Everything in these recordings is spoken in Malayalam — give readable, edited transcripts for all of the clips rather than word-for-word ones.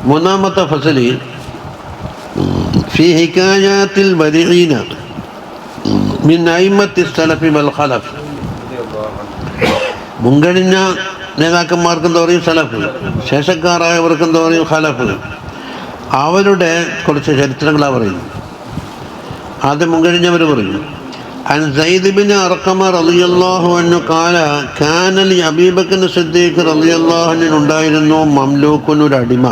മൂന്നാമത്തെ ഫസലി ഫി ഹികായാത്തിൽ ബരീന മിൻ അയിമ്മത്തി സലഫി വൽ ഖലഫ്. മുൻകഴിഞ്ഞ നേതാക്കന്മാർക്കും പറയും സലഫ്, ശേഷക്കാരായവർക്കും പറയും ഖലഫ്. അവരുടെ കുറച്ച് ചരിത്രങ്ങളാണ് പറയുന്നത്. ആദ്യം മുൻകഴിഞ്ഞവർ പറയും. عن زيد بن أرقم رضي الله عنه قال كان لأبي بكر الصديق رضي الله عنه ഉണ്ടായിരുന്നു മംലൂക്കുൻ, ഒരു അടിമ.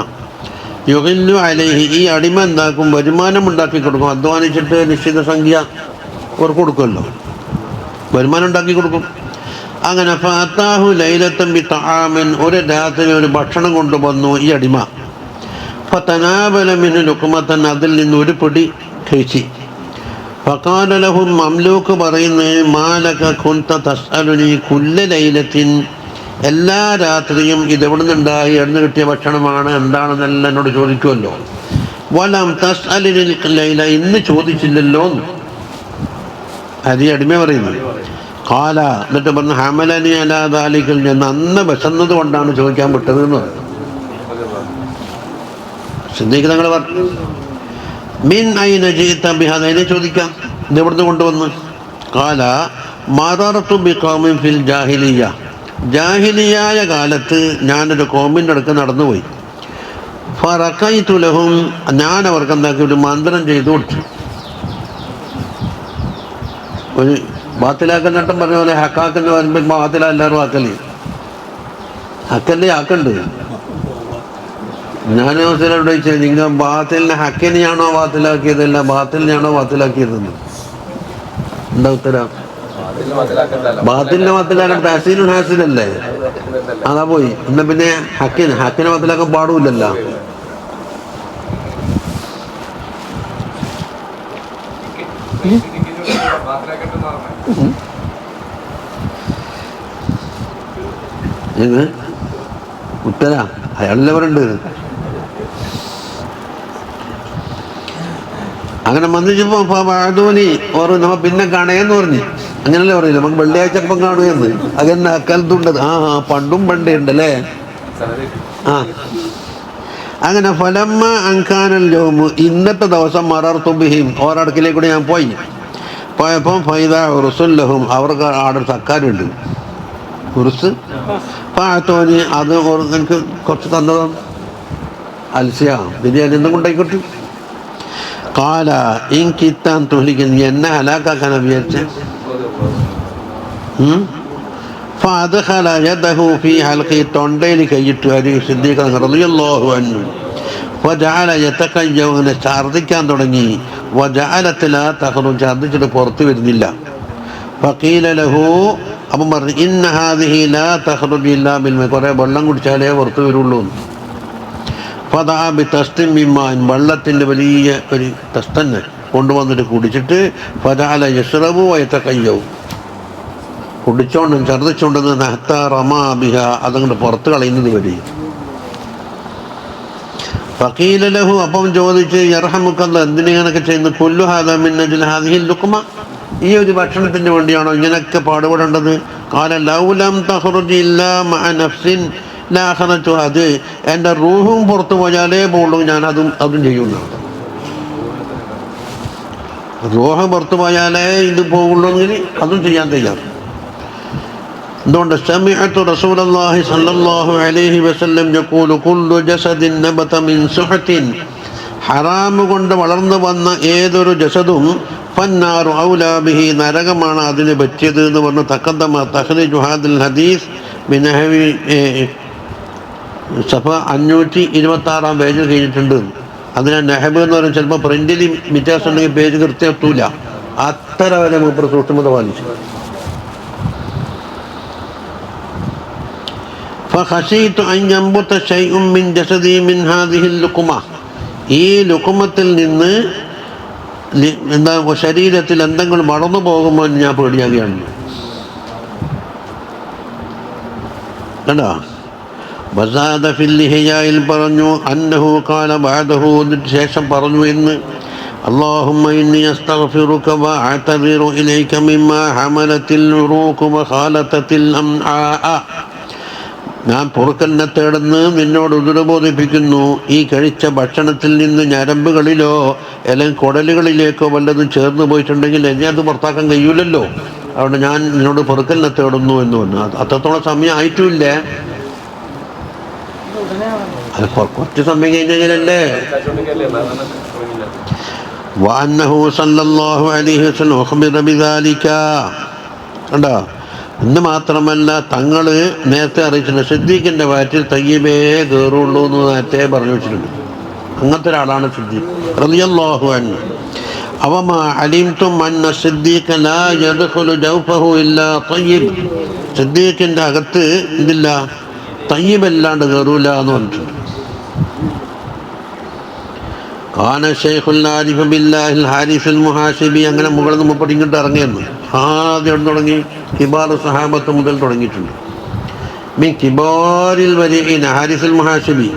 യുഗില്ലു അലൈഹി, ഈ അടിമ എന്താക്കും, വരുമാനം ഉണ്ടാക്കി കൊടുക്കും. അധ്വാനിച്ചിട്ട് നിശ്ചിത സംഖ്യ അവർക്ക് കൊടുക്കുമല്ലോ, വരുമാനം ഉണ്ടാക്കി കൊടുക്കും. അങ്ങനെ ഫഅതാഹു ലൈലത്തൻ ബിതആമിൻ, ഒരു രാത്രി ഒരു ഭക്ഷണം കൊണ്ടുവന്നു ഈ അടിമ. ഫതനാബല മിൻഹു ലുഖ്മതൻ, അതിൽ നിന്ന് ഒരു പിടി കഴിച്ചു. ഫഖാല ലഹു, മംലൂക്ക് പറയുന്നത്, മാലക കുൻത തസ്അലുനി കുല്ല ലൈലത്തിൻ, എല്ലാ രാത്രിയും ഇതെവിടെ നിന്നുണ്ടായി, എവിടുന്ന് കിട്ടിയ ഭക്ഷണമാണ്, എന്താണെന്നെല്ലാം എന്നോട് ചോദിക്കുമല്ലോ. വലം തസ്അലിനി ലൈല, ഇന്ന് ചോദിച്ചില്ലല്ലോ. അത് ഈ അടിമ പറയുന്നത്. ഖാല, എന്നിട്ട് പറഞ്ഞു, ഹമലനി അലാ ദാലിക, ഞാൻ അന്ന് വിശന്നത് കൊണ്ടാണ് ചോദിക്കാൻ വിട്ടത് എന്ന് പറഞ്ഞു. സിദ്ദീഖ് തങ്ങൾ പറഞ്ഞു, മിൻ ഐന ജിഇത ബിഹാദ, അതിനെ ചോദിക്കാം, ഇത് എവിടുന്ന് കൊണ്ടുവന്ന്. ഖാല മറർതു ബിഖൗമിൻ ഫിൽ ജാഹിലിയ്യ, ജാഹിലിയായ കാലത്ത് ഞാനൊരു കോമിൻ്റെ അടുക്ക് നടന്നുപോയി. ഫറഖൈതു ലഹും, ഞാൻ അവർക്ക് എന്താക്കി, ഒരു മന്ത്രം ചെയ്തു കൊടുത്തു. ഒരു ബാത്തിലാക്കൽ നട്ടം പറഞ്ഞ പോലെ ഹക്കാക്കെന്ന് പറയുമ്പോൾ ബാത്തില എല്ലാവരും ആക്കല്, ഹക്കല്ലേ ആക്കണ്ട്. ഞാൻ അവസരോട് ചോദിച്ചത്, നിങ്ങൾ ബാത്തിലിനെ ഹക്കിനെയാണോ ബാത്തിലാക്കിയതല്ല ബാത്തിലിനെയാണോ ബാത്തിലാക്കിയതെന്ന്. എന്താ ഉത്തരം? ബാത്തിലിനെ ബാത്തിലാക്കാൻ തഹസീലുൽ ഹാസിലല്ലേ, അതാ പോയി. എന്നാ പിന്നെ ഹക്കിനെ ബാത്തിലാക്കാൻ പാടില്ലല്ലോ. ഉത്തര അയാളെല്ലാവരുണ്ട്. അങ്ങനെ വന്നിച്ചപ്പോ ഓർ നമ്മ പിന്നെ കാണേന്ന് പറഞ്ഞു. അങ്ങനല്ലേ പറയില്ല, നമുക്ക് വെള്ളിയാഴ്ച ഇപ്പം കാണുകയെന്ന്. അതെന്നെ അക്കാലത്തുണ്ടത്. പണ്ടും പണ്ടേ ഉണ്ടല്ലേ. അങ്ങനെ ഫലമ്മ അങ്കാനൽ ജോമു, ഇന്നത്തെ ദിവസം മറർത്തു ബിഹിം, ഓരടക്കിലേക്കൂടെ ഞാൻ പോയപ്പം ഫൈദ ഉറുസുല്ലഹും, അവർക്ക് ആടെ തക്കാരുണ്ട്, ഉറുസ്. പാത്തോന് അത് എനിക്ക് കുറച്ച് തന്നതാണ്. അൽസിയ ബിരിയാണി എന്തും കൊണ്ടായിക്കോട്ടെ. കാല ഇൻകിത്താൻ തൊലിക്കുന്നു, എന്നെ ഹലാക്കാക്കാനാ വിചാരിച്ച. ഫഅദ്ഖല യദഹു ഫീ ഹൽഖി, തൊണ്ടയിൽ കൈയിട്ടു സിദ്ദീഖ് റളിയല്ലാഹു അൻഹു. വജഅല യതകയ്യഉ, ഛർദ്ദിക്കാൻ തുടങ്ങി. വജഅലത് ലാ തഖ്റുജ്, ഛർദ്ദിച്ചിട്ട് പുറത്ത് വരുന്നില്ല. ഫഖീല ലഹു, അപ്പം പറഞ്ഞു, ഇന്ന ഹാദിഹി ലാ തഖ്റുജു ഇല്ലാ ബിൽ മാ, കുറേ വെള്ളം കുടിച്ചാലേ പുറത്ത് വരുള്ളൂ. ഫദഅ ബിതസ്തിൻ മിൻ മാഇൻ, വെള്ളത്തിൻ്റെ വലിയ ഒരു തസ്തന്നെ കൊണ്ടുവന്നിട്ട് കുടിച്ചിട്ട് ഫജഅല യശ്റബു വയതകയ്യഉ, കുടിച്ചോണ്ടും ഛർദ്ദിച്ചോണ്ടെന്ന് ഹത്താ റമാ ബിഹ, അതങ്ങോട്ട് പുറത്ത് കളയുന്നത് വരെ. ഫഖീല ലഹു, അപ്പം ചോദിച്ച്, യർഹമുക്കല്ലാഹ്, എന്തിനാണൊക്കെ ചെയ്യുന്നത്? കുല്ലു ഹാദാ മിൻ അജ്ലി ഹാദിഹിൽ ലുഖ്മ, ഈ ഒരു ഭക്ഷണത്തിന് വേണ്ടിയാണോ ഇങ്ങനെയൊക്കെ പാടുപെടേണ്ടത്? ഖാല ലൗ ലം തഖ്റുജ് ഇല്ലാ മഅ നഫ്സിൻ ലാഖറതു, അത് എൻ്റെ റൂഹും പുറത്തു പോയാലേ പോകുള്ളൂ, ഞാൻ അതും ചെയ്യുന്നു. റൂഹ് പുറത്തു പോയാലേ ഇത് പോകുള്ളൂങ്കിൽ അതും ചെയ്യാൻ തയ്യാറ്. എന്തുകൊണ്ട്? സമിഅതു റസൂലല്ലാഹി സ്വല്ലല്ലാഹു അലൈഹി വസല്ലം യഖൂലു കുല്ലു ജസദിൻ നബത മിൻ സുഹത്തിൻ, ഹറാമ് കൊണ്ട് വളർന്നു വന്ന ഏതൊരു ജസദും ഫന്നാറു ഔലാ ബിഹി, നരകമാണ് അതിന് പറ്റിയത് എന്ന് പറഞ്ഞു. തഖദ്ദമ തഖ്രീജു ഹാദിൽ ഹദീസ് ബിനഹവി സഫ 526 പേജ് കഴിഞ്ഞിട്ടുണ്ട്. അതിനെ നെഹബ് എന്ന് പറയുന്നത് ചിലപ്പോൾ പ്രിന്റിൽ വ്യത്യാസം ഉണ്ടെങ്കിൽ പേജ് കൃത്യം എത്തൂല, അത്ര വരെ മൂപ്പർ സൂക്ഷ്മത പാലിച്ചു. ഫഖശീതു അൻ യംബുത ശൈഉൻ മിൻ ജസദി മിൻ ഹാദിഹിൽ ലുഖ്മ, ഈ ലുഖ്മത്തിൽ നിന്ന് എന്താ ശരീരത്തിൽ എന്തെങ്കിലും വളർന്നു പോകുമോ എന്ന് ഞാൻ പേടിയാകുകയാണ്. കണ്ടോ? വസാദ ഫിൽ ലിഹിയായിൽ പറഞ്ഞു, അന്നഹു ഖാല ബഅദഹു, ശേഷം പറഞ്ഞു എന്ന്, اللهم إني أستغفرك وأعتذر إليك مما حملت العروق وخالطت الأمعاء. ഞാൻ പൊറുക്കലിനെ തേടുന്നു നിന്നോട് ഉദരബോധിപ്പിക്കുന്നു. ഈ കഴിച്ച ഭക്ഷണത്തിൽ നിന്ന് ഞരമ്പുകളിലോ അല്ലെങ്കിൽ കുടലുകളിലേക്കോ വല്ലതും ചേർന്ന് പോയിട്ടുണ്ടെങ്കിൽ എന്നെ അത് പുറത്താക്കാൻ കഴിയൂലല്ലോ. അതുകൊണ്ട് ഞാൻ നിന്നോട് പൊറുക്കലിനെ തേടുന്നു എന്ന് പറഞ്ഞു. അത്രത്തോളം സമയം ആയിട്ടുമില്ല. അത് കുറച്ച് സമയം കഴിഞ്ഞാലല്ലേ. വഅന്നഹു സല്ലല്ലാഹു അലൈഹി വസല്ലം ഉഖ്ബിറ ബിദാലിക. കണ്ടോ? എന്ന് മാത്രമല്ല തങ്ങൾ നേരത്തെ അറിയിച്ചിട്ടുണ്ട് സിദ്ദീഖിൻ്റെ വയറ്റിൽ തയ്യിബേ കയറുള്ളൂ എന്ന് നേരത്തെ പറഞ്ഞു വെച്ചിട്ടുണ്ട്. അങ്ങനത്തെ ഒരാളാണ് സിദ്ദീഖ് റളിയല്ലാഹു അൻഹു. അവമാ അലിംതും അന്ന സിദ്ദീഖ ലാ യദ്ഖുലു ജൗഫഹു ഇല്ലാ തയ്യിബ്. സിദ്ദീഖിൻ്റെ അകത്ത് ഇതില്ല, തയ്യിബല്ലാണ്ട് കയറൂല എന്ന് പറഞ്ഞിട്ടുണ്ട്. കാന ശൈഖുൽ ആരിഫ് ബില്ലാഹിൽ ഹാരിസുൽ മുഹാസിബി. അങ്ങനെ മുകളിൽ നിന്ന് മുപ്പടി ഇങ്ങോട്ട് ഇറങ്ങിയെന്ന് ആദ്യം തുടങ്ങി കിബാർ സഹാബത്ത് മുതൽ തുടങ്ങിയിട്ടുണ്ട്. മിൻ കിബാരിൽ വരീന ഹാരിസുൽ മുഹാസിബി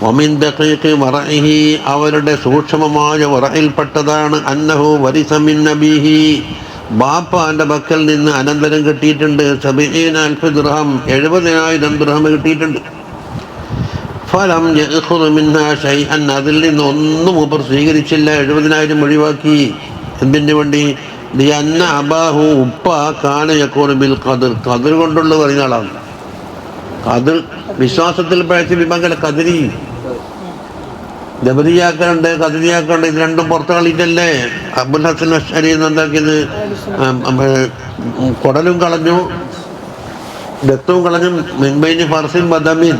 വമിൻ ദഖീഖി വറഇഹി. അവരുടെ സൂക്ഷ്മമായ വറയിൽപ്പെട്ടതാണ് അന്നഹു വരിസ മിൻ നബീഹി. ബാപ്പാൻ്റെ പക്കൽ നിന്ന് അനന്തരം കിട്ടിയിട്ടുണ്ട്. 70,000 ദിർഹം, 70,000 ദിർഹം കിട്ടിയിട്ടുണ്ട്. ഫലം യഖുദു മിൻഹാ ശൈഅൻ. അതിൽ നിന്ന് ഒന്നും മൂപ്പർ സ്വീകരിച്ചില്ല, 70,000 ഒഴിവാക്കി. എന്തിനു വേണ്ടി? ലിഅന്ന അബാഹു, ഉപ്പ കാന യഖൂലു ബിൽ ഖദർ. ഖദർ കൊണ്ടുള്ള പറയുന്ന ആളാണ്. ഖദർ വിശ്വാസത്തിൽ പഴച്ച വിഭാഗം ഖദരി ജബരിയാക്കളുണ്ട്, ഖദരിയാക്കളുണ്ട്. ഇത് രണ്ടും പുറത്ത് കളിയിട്ടല്ലേ അബുൽ ഹസൻ അശ്അരി എന്താക്കിയത്? കുടലും കളഞ്ഞു, രക്തവും കളഞ്ഞു. മിൻബൈനി ഫർസിൻ ബദമിൻ.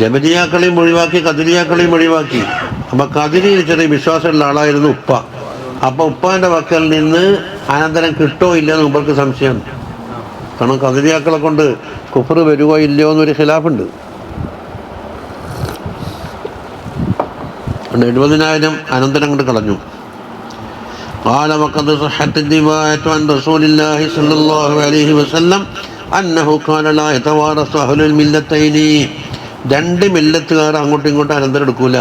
ജബരിയാക്കളെയും ഒഴിവാക്കി, ഖദരിയാക്കളെയും ഒഴിവാക്കി. അപ്പം ഖദരിയിൽ ചെറിയ വിശ്വാസമുള്ള ആളായിരുന്നു ഉപ്പ. അപ്പം ഉപ്പാൻ്റെ പക്കൽ നിന്ന് അനന്തരം കിട്ടോ ഇല്ലയെന്ന് മുമ്പർക്ക് സംശയം. കാരണം ഖദരിയാക്കളെ കൊണ്ട് കുഫർ വരുവോ ഇല്ലയോ എന്നൊരു ഖിലാഫുണ്ട്. 70,000 അനന്തരം കൊണ്ട് കളഞ്ഞു. قال وقد صحت الرواية عن رسول الله صلى الله عليه وسلم أنه كان لا يتوارث أهل الملتين. രണ്ട് മില്ലത്തുകാർ അങ്ങോട്ടും ഇങ്ങോട്ടും അനന്തരം എടുക്കൂല.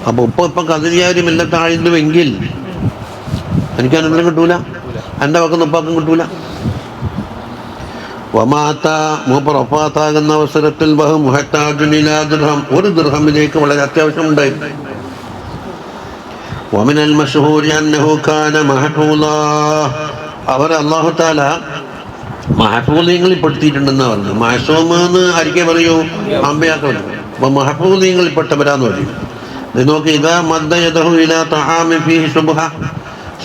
അപ്പോൾ ഇപ്പം ഖദരിയായ മില്ലത്തായിരുന്നുവെങ്കിൽ എനിക്ക് അനന്തരം കിട്ടൂല, എൻ്റെ പക്കം ഉപ്പാക്കും കിട്ടൂല. വമാത്ത മൂപ്പർ ഒപ്പാത്താകുന്ന അവസരത്തിൽ ബഹു മുഹത്താജുനിലാ ദിർഹം, ഒരു ദിർഹമിലേക്ക് വളരെ അത്യാവശ്യമുണ്ടായിരുന്നു. വമിനൽ മശ്ഹൂരി അന്നഹു കാന മഹ്ഫൂളാ. അവർ അല്ലാഹു തആല മഹ്ഫൂളീങ്ങളിൽ പെടുത്തിയിട്ടുണ്ടെന്ന് പറഞ്ഞു. മഅ്സൂമെന്ന് ആർക്കേ പറയൂ? അമ്പിയാക്കൾ. അപ്പോൾ മഹ്ഫൂളീങ്ങളിൽപ്പെട്ടവരാന്ന് പറയും. ഇത് നോക്കി, ഇദാ മദ്ദ യദഹു ഇലാ തആമി ഫീഹി ശുബ്ഹ.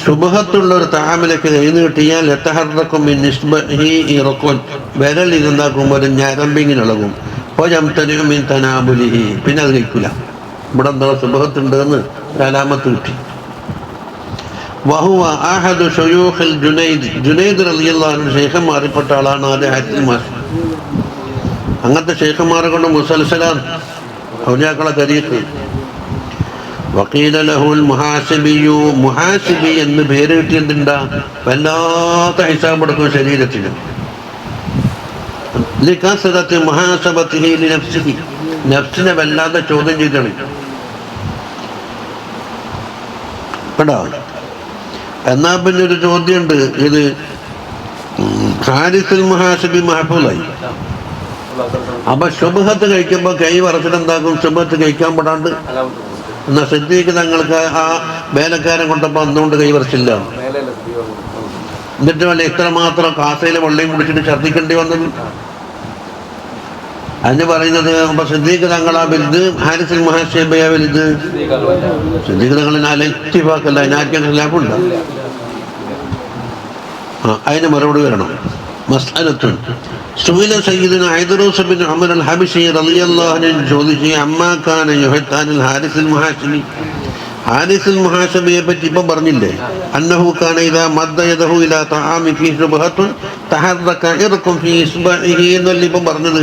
ശുബ്ഹത്തുള്ള ഒരു തആമിലേക്ക് കൈ നീട്ടിയാൽ യതഹറക്കും മിൻ ഇസ്ബഇഹി ഇറഖുൻ. വിരൽ ഇരുന്നാക്കുമ്പോൾ ഒരു ഞരമ്പിങ്ങിനിളകും. ഫയംതനിഉ മിൻ തനാബുലിഹി. പിന്നെ അത് കഴിക്കില്ല. ഇവിടെ എന്തോ ശുബ്ഹത്തുണ്ട് എന്ന് ഒരു അലാമത്ത് കിട്ടി. വഹുവ അഹദു ശുയൂഖിൽ ജുനൈദ്. ജുനൈദ് റളിയല്ലാഹു അൻഹു ശൈഖന്മാരിൽപ്പെട്ട ആളാണ്. അങ്ങനത്തെ ശൈഖന്മാരെ കൊണ്ട് മുസൽസലാണ് ഔലിയാക്കളെ തരീഖ്. വഖീല ലഹുൽ മുഹാസിബിയു. മുഹാസിബി എന്ന് പേര് കിട്ടിയെന്തുണ്ടാ? വല്ലാത്ത ഹിസാബ് എടുക്കും ശരീരത്തിന്. ലികസറത്തി മുഹാസബത്തിഹി ലിനഫ്സിഹി. നഫ്സിനെ വല്ലാതെ ചോദ്യം ചെയ്താണ് കേട്ടോ. എന്നാൽ പിന്നെ ഒരു ചോദ്യമുണ്ട്. ഇത് ഹാരിസുൽ മുഹാസിബി മഹ്ഫൂളായി. അപ്പൊ ശുബ്ഹത്ത് കഴിക്കുമ്പോൾ കൈ വറച്ചിട്ട് എന്താക്കും? ശുബ്ഹത്ത് കഴിക്കാൻ പെടാണ്ട്. എന്നാൽ സിദ്ദീഖ് തങ്ങൾക്ക് ആ വേലക്കാരൻ കൊണ്ടപ്പോൾ എന്തുകൊണ്ട് കൈ വറച്ചില്ല? എന്നിട്ട് വല്ല ഇത്രമാത്രം കാസയിലെ വെള്ളയും കുടിച്ചിട്ട് ഛർദ്ദിക്കേണ്ടി വന്നത്. അതിന് പറയുന്നത് അപ്പൊ സിദ്ദീഖ് തങ്ങളാ വലുത്, ഹാരിസുൽ മുഹാസിബിയാ വലുത്? സിദ്ദീഖ് തങ്ങളിൽ അലക്തിഫാക്കല്ല, അതിനാർക്കും ഖിലാഫുണ്ട്. അതിന് മറുപടി വരണം. മസ്അലത്തുൻ സുഇല സയ്യിദുനാ ഐദ്റൂസ് ബിൻ ഉമർ അൽ ഹബശി റളിയല്ലാഹു അൻഹു ചോദിച്ചു, അമ്മാ കാന യുഹത്താനുൽ ഹാരിസുൽ മുഹാസിബി. ഹാരിസുൽ മുഹാസിബിയെ പറ്റി ഇപ്പം പറഞ്ഞില്ലേ? അന്നഹു കാന ഇദാ മദ്ദ യദഹു ഇലാ തആമി ഫീ ശുബ്ഹത്തുൻ തഹറക ഇർഖും ഫീ ഇസ്ബഇഹി എന്നല്ലേ ഇപ്പം പറഞ്ഞത്.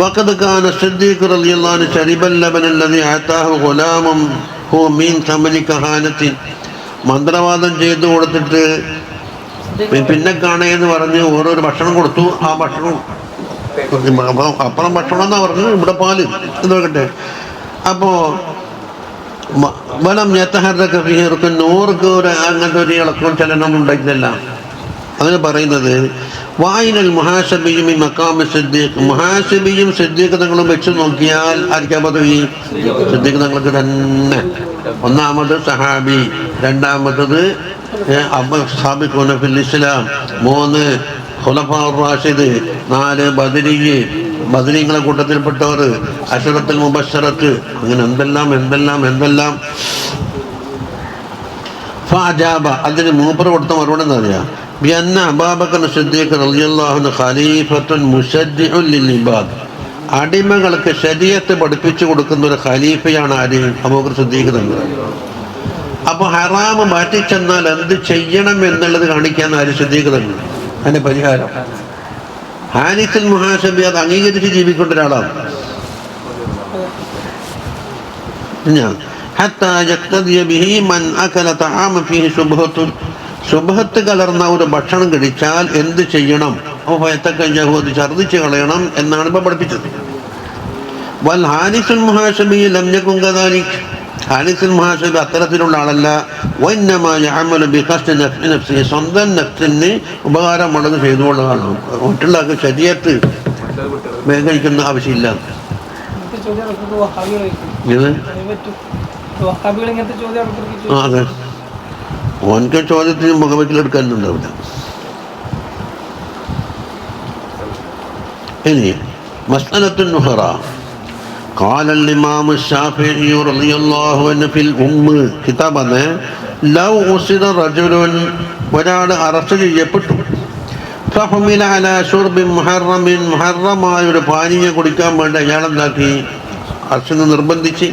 വഖദ് കാന സിദ്ദീഖ് റളിയല്ലാഹു അൻഹു ശരിബൽ ലബൻ അല്ലദീ അതാഹു ഗുലാമുൻ ഹുവ മിൻ തമലി കഹാനത്തിൻ. മന്ത്രവാദം ചെയ്തു കൊടുത്തിട്ട് പിന്നെ കാണേന്ന് പറഞ്ഞ് ഓരോരോ ഭക്ഷണം കൊടുത്തു. ആ ഭക്ഷണം അപ്പുറം ഭക്ഷണം എന്നാ പറഞ്ഞു, ഇവിടെ പാല് എന്ന് നോക്കട്ടെ. അപ്പോൾ വലം ഞെത്തഹരൊക്കെ നൂർക്ക് ഒരു അങ്ങനത്തെ ഒരു ഇളക്കവും ചലനമൊന്നും ഉണ്ടായിട്ടില്ല. അതിന് പറയുന്നത് വായിനൽ മുഹാസബിയും മക്കാമ സിദ്ദീഖ്, മുഹാസബിയും സിദ്ദീഖ് തങ്ങളും വെച്ച് നോക്കിയാൽ ആർക്കാ പദവി? സിദ്ദീഖ് തങ്ങൾക്ക് തന്നെ. ഒന്നാമത് സഹാബി, രണ്ടാമത്തത് സാബിഖൂന ഫിൽ ഇസ്ലാം, 3 ഖുലഫാ റാഷിദ്, 4 ബദരീങ്ങളെ കൂട്ടത്തിൽപ്പെട്ടവർ, അശറത്തുൽ മുബശ്ശറത്ത്, അങ്ങനെ എന്തെല്ലാം. ഫഅജാബ, അതിന് മൂപ്പർ കൊടുത്ത മറുപടി എന്താ അറിയാം? ബിഅന്ന അബൂബക്കർ സിദ്ദീഖ് റളിയല്ലാഹു അൻഹു ഖലീഫത്തുൻ മുശദ്ദിഉൻ ലിൽ-ഇബാദ്, അടിമകൾക്ക് ശരീഅത്ത് പഠിപ്പിച്ചു കൊടുക്കുന്ന ഒരു ഖലീഫയാണ് ആര്? അബൂബക്കർ സിദ്ദീഖ് തങ്ങൾ. അപ്പോൾ ഹറാമ് മാറ്റിച്ചെന്നാൽ എന്ത് ചെയ്യണം എന്നുള്ളത് കാണിക്കാൻ ആര്? സിദ്ദീഖ് തങ്ങൾ. അതിന്റെ പരിഹാരം ഹാരിസുൽ മുഹാസബി അത് അംഗീകരിച്ച് ജീവിക്കേണ്ട ഒരാളാണ്. ശുഭത്ത് കലർന്ന ഒരു ഭക്ഷണം കഴിച്ചാൽ എന്ത് ചെയ്യണം? ഛർദിച്ച് കളയണം എന്നാണ് ഇപ്പൊ പഠിപ്പിച്ചത്. വൽ ഹാരിസുൽ മുഹാസബി ലം യകുൻ കദാലിക്, ഹാരിസുൽ മുഹാസബി അത്തരത്തിലുള്ള ആളല്ല. സ്വന്തം നഫ്സിന് ഉപകാരമുള്ളത് ചെയ്തുകൊള്ളതാണ്. മറ്റുള്ള ശരീഅത്ത് കഴിക്കുന്ന ആവശ്യമില്ല. അതെ, ഓൻക്ക് ചോദ്യത്തിന് മുഖവക്കിലെടുക്കാനുണ്ടാവില്ല. ഇനി മസ്അലത്തുൻ നുഹറ. قال الإمام الشافعي رضي الله عنه في الأم കിതാബാണ്. ലൗ ഉസിറ റജുലുൻ, ഒരാൾ അറസ്റ്റ് ചെയ്യപ്പെട്ടു, ഫഹുമില അലാ ശുർബിൻ മുഹറമിൻ, മുഹറമായ ഒരു പാനീയം കുടിക്കാൻ വേണ്ടി അയാളെന്താക്കി? അർശന് നിർബന്ധിച്ച്.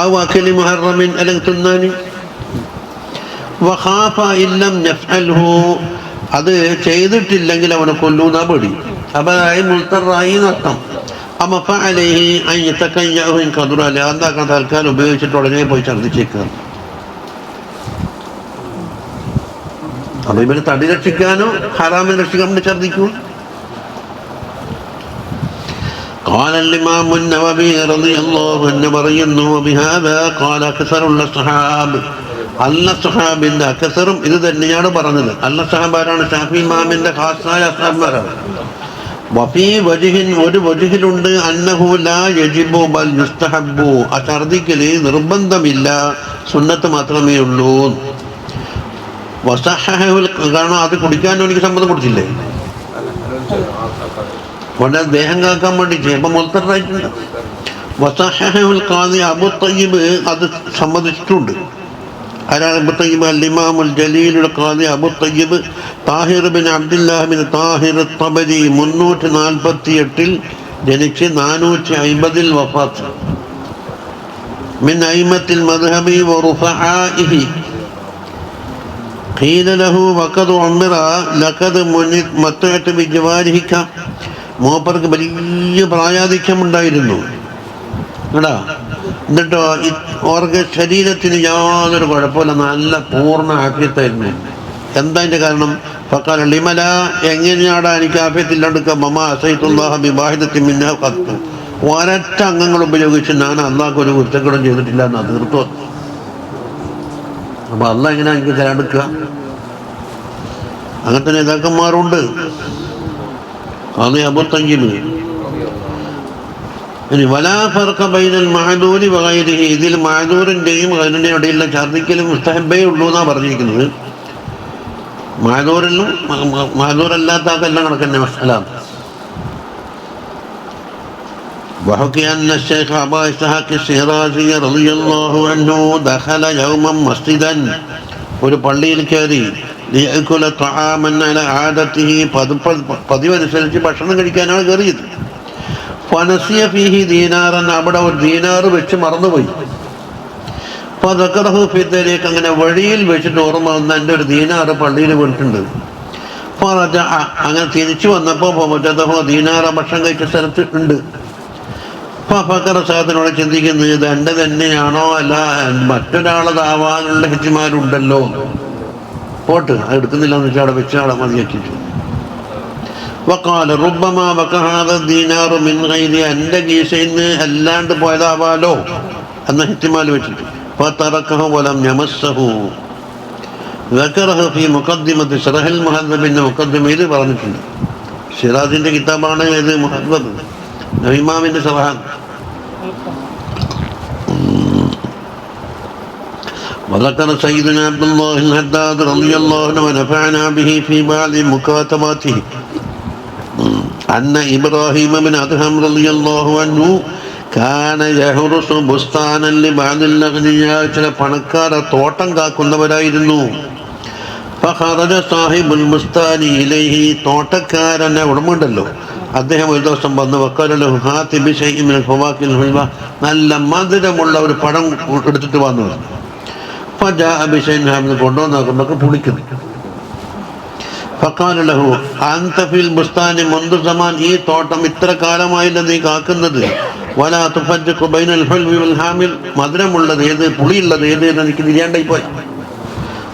ഔ അഖലി മുഹറമിൻ, അല്ലെങ്കിൽ തിന്നാന്. വഖാഫ ഇല്ലം യഫ്അൽഹു, അത് ചെയ്തിട്ടില്ലെങ്കിൽ അവനെ കൊല്ലൂന്നാ പേടി. അതായി മുൽത്തറായി നഷ്ടം. എന്താക്കാൻ തൽക്കാലം ഉപയോഗിച്ചിട്ട് ഉടനെ പോയി ഛർദ്ദിച്ചേക്കുക. അപ്പൊ ഇവന് തടി രക്ഷിക്കാനോ ഹറാമിനെ രക്ഷിക്കാൻ വേണ്ടി ഛർദ്ദിക്കൂ. قال الإمام النووي رضي الله عنه പറയുന്നു بهذا قال أكثر الصحاب, അല്ല സഹാബിന്റെ അക്സറും ഇത് തന്നെയാണ് പറഞ്ഞത്. അല്ല സഹാബാരാണ്? ഷാഫി ഇമാമിന്റെ ഖാസായ സഹാബാരാണ്. വഫീ വജ്ഹിൻ, ഒരു വജ്ഹിലുണ്ട്, അന്നഹു ലാ യജിബു ബൽ യുസ്തഹബ്ബു, ആ ഛർദിക്കല് നിർബന്ധമില്ല, സുന്നത്ത് മാത്രമേ ഉള്ളൂ. വസഹഹുൽ, കാരണം അത് കുടിക്കാൻ എനിക്ക് സമ്മതം കൊടുത്തില്ലേ, വളരെ ദേഹം കാക്കാൻ വേണ്ടി ചിലപ്പോൾ മുൽത്തറായിട്ടുണ്ട്. വസഹഹുൽ ഖാദി അബൂ തയ്യിബ് അത് സമ്മതിച്ചിട്ടുണ്ട്. ആരാണ് അബൂ തയ്യിബ്? അൽ ഇമാമുൽ ജലീലുൽ ഖാദി Abu Tayyib Tahir bin Abdullah bin Tahir Tabari 348 ജനിച്ച് 450 വഫാത്ത്. മിൻ അയിമത്തിൽ മദ്ഹബി വറുഫആഇഹി. ഖീല ലഹു വഖദ് ഉമിറ ലഖദ് മത്തഅത ബിജവാരിഹിക, മൂപ്പർക്ക് വലിയ പ്രായാധിക്യമുണ്ടായിരുന്നു കേടാ. എന്നിട്ടോ ഓർക്ക് ശരീരത്തിന് യാതൊരു കുഴപ്പമില്ല, നല്ല പൂർണ്ണ ആഫിയത്തായിരുന്നു. എന്താ അതിൻ്റെ കാരണം? ഫഖാല ലിമല, എങ്ങനെയാടാ എനിക്ക് ആഫിയത്തില്ലാണ്ട് മമാ അസൈതുല്ലാഹ ബിവാഹിദത്തിൻ മിൻഹാ ഖത്ത്, ഒരൊറ്റ അംഗങ്ങൾ ഉപയോഗിച്ച് ഞാൻ അള്ളാഹ്ക്ക് ഒരു കുറ്റങ്ങളും ചെയ്തിട്ടില്ല എന്ന് തീർത്തു. അപ്പൊ അള്ളാഹ് എങ്ങനെയാ എനിക്ക് തരാണ്ടിക്കുക? അങ്ങനത്തെ നേതാക്കന്മാരുണ്ട്. അത് അബൂ തയ്യിബ്. ഇനി വലാ ഫർഖ ബൈനൽ മഅദൂരി വഗൈരിഹി, ഇതിൽ മഅദൂറിന്റെയും ഗൈറിന്റെയും ഇടയിലുള്ള ഛർദിക്കലും മുസ്തഹബേ ഉള്ളൂ എന്നാണ് പറഞ്ഞിരിക്കുന്നത്. മഅദൂറിലും മഅദൂറല്ലാത്ത ആൾക്കെല്ലാം കണക്കന്നെ മസ്അല. وحكي أن الشيخ أبا إسحاق الشيرازي رضي الله عنه دخل يوما مسجدا, ഒരു പള്ളിയിൽ കയറി, ലിയഅകുല തആമൻ അലാ ആദതിഹി, പതിവനുസരിച്ച് ഭക്ഷണം കഴിക്കാനാണ് കയറിയത്. ഫനസിയ ഫീഹി ദീനാറൻ, അവിടെ ഒരു ദീനാറ് വെച്ച് മറന്നുപോയി. ഫദക്കറഹു ഫി തരീഖ്, അങ്ങനെ വഴിയിൽ വെച്ചിട്ട് ഓർമ്മ വന്ന എൻ്റെ ഒരു ദീനാറ് പള്ളിയിൽ വീണിട്ടുണ്ട്. ഫറജഅ, അങ്ങനെ തിരിച്ചു വന്നപ്പോൾ ഫവജദഹു ദീനാറ ഭക്ഷണം കഴിച്ച സ്ഥലത്ത് ഉണ്ട്. ഫഖറ, സാധനോട് ചിന്തിക്കുന്നത് ഇത് എൻ്റെ തന്നെയാണോ അല്ല മറ്റൊരാളതാവാനുള്ള ഹിജ്മാരുണ്ടല്ലോ, പോട്ട് അത് എടുക്കുന്നില്ല എന്ന് വെച്ചാൽ അവിടെ വെച്ച ആളെ മതിയാക്കിച്ചു. വഖാല റുബ്ബമാ വഖഅ ദീനാറു മിൻ ഗൈരി, എൻ്റെ ഗീസയിൽ നിന്ന് അല്ലാണ്ട് പോയതാവാലോ എന്ന ഹിജ്മാൽ വെച്ചിട്ട്. ഫതറക്കഹു വലം യമസ്സഹു, ذكره في مقدمة شرح المهذب മുഖദ്ദിമയിൽ പറഞ്ഞിട്ടുണ്ട്. ഷിറാസിന്റെ കിതാബാണ് ഇത് മുഹദ്ദബ്, ഇമാമിന്റെ ശറഹാണ്. وذكر سيدنا عبد الله الحداد رضي الله عنه ونفعنا به في بعض مكاتباته أن إبراهيم بن أدهم رضي الله عنه كان يحرس بستانا لبعض الأغنياء. ചില പണക്കാർ തോട്ടം കാക്കുന്നവരായിരുന്നു. فخرج صاحب البستان إليه. തോട്ടക്കാരനെ ഉടമയുണ്ടല്ലോ, അദ്ദേഹം ഒരു ദിവസം വന്ന് وقال له هات بشيء من الفواكه الحلوة. നല്ല മധുരമുള്ള ഒരു പഴം എടുത്തിട്ട് വന്നു. فجاء بشيء കൊണ്ടുവന്ന് നോക്കുമ്പോൾ പുളിക്കുന്നു. فقال له أنت في البستان منذ زمان. ഈ തോട്ടം ഇത്ര കാലമായില്ല നീ കാക്കുന്നത്. ولا تفرق بين الحلو والحامل. മധുരമുള്ളത് ഏത് പുളിയുള്ളത് ഏത് എന്ന് എനിക്ക് തിരിയാണ്ടായി പോയി.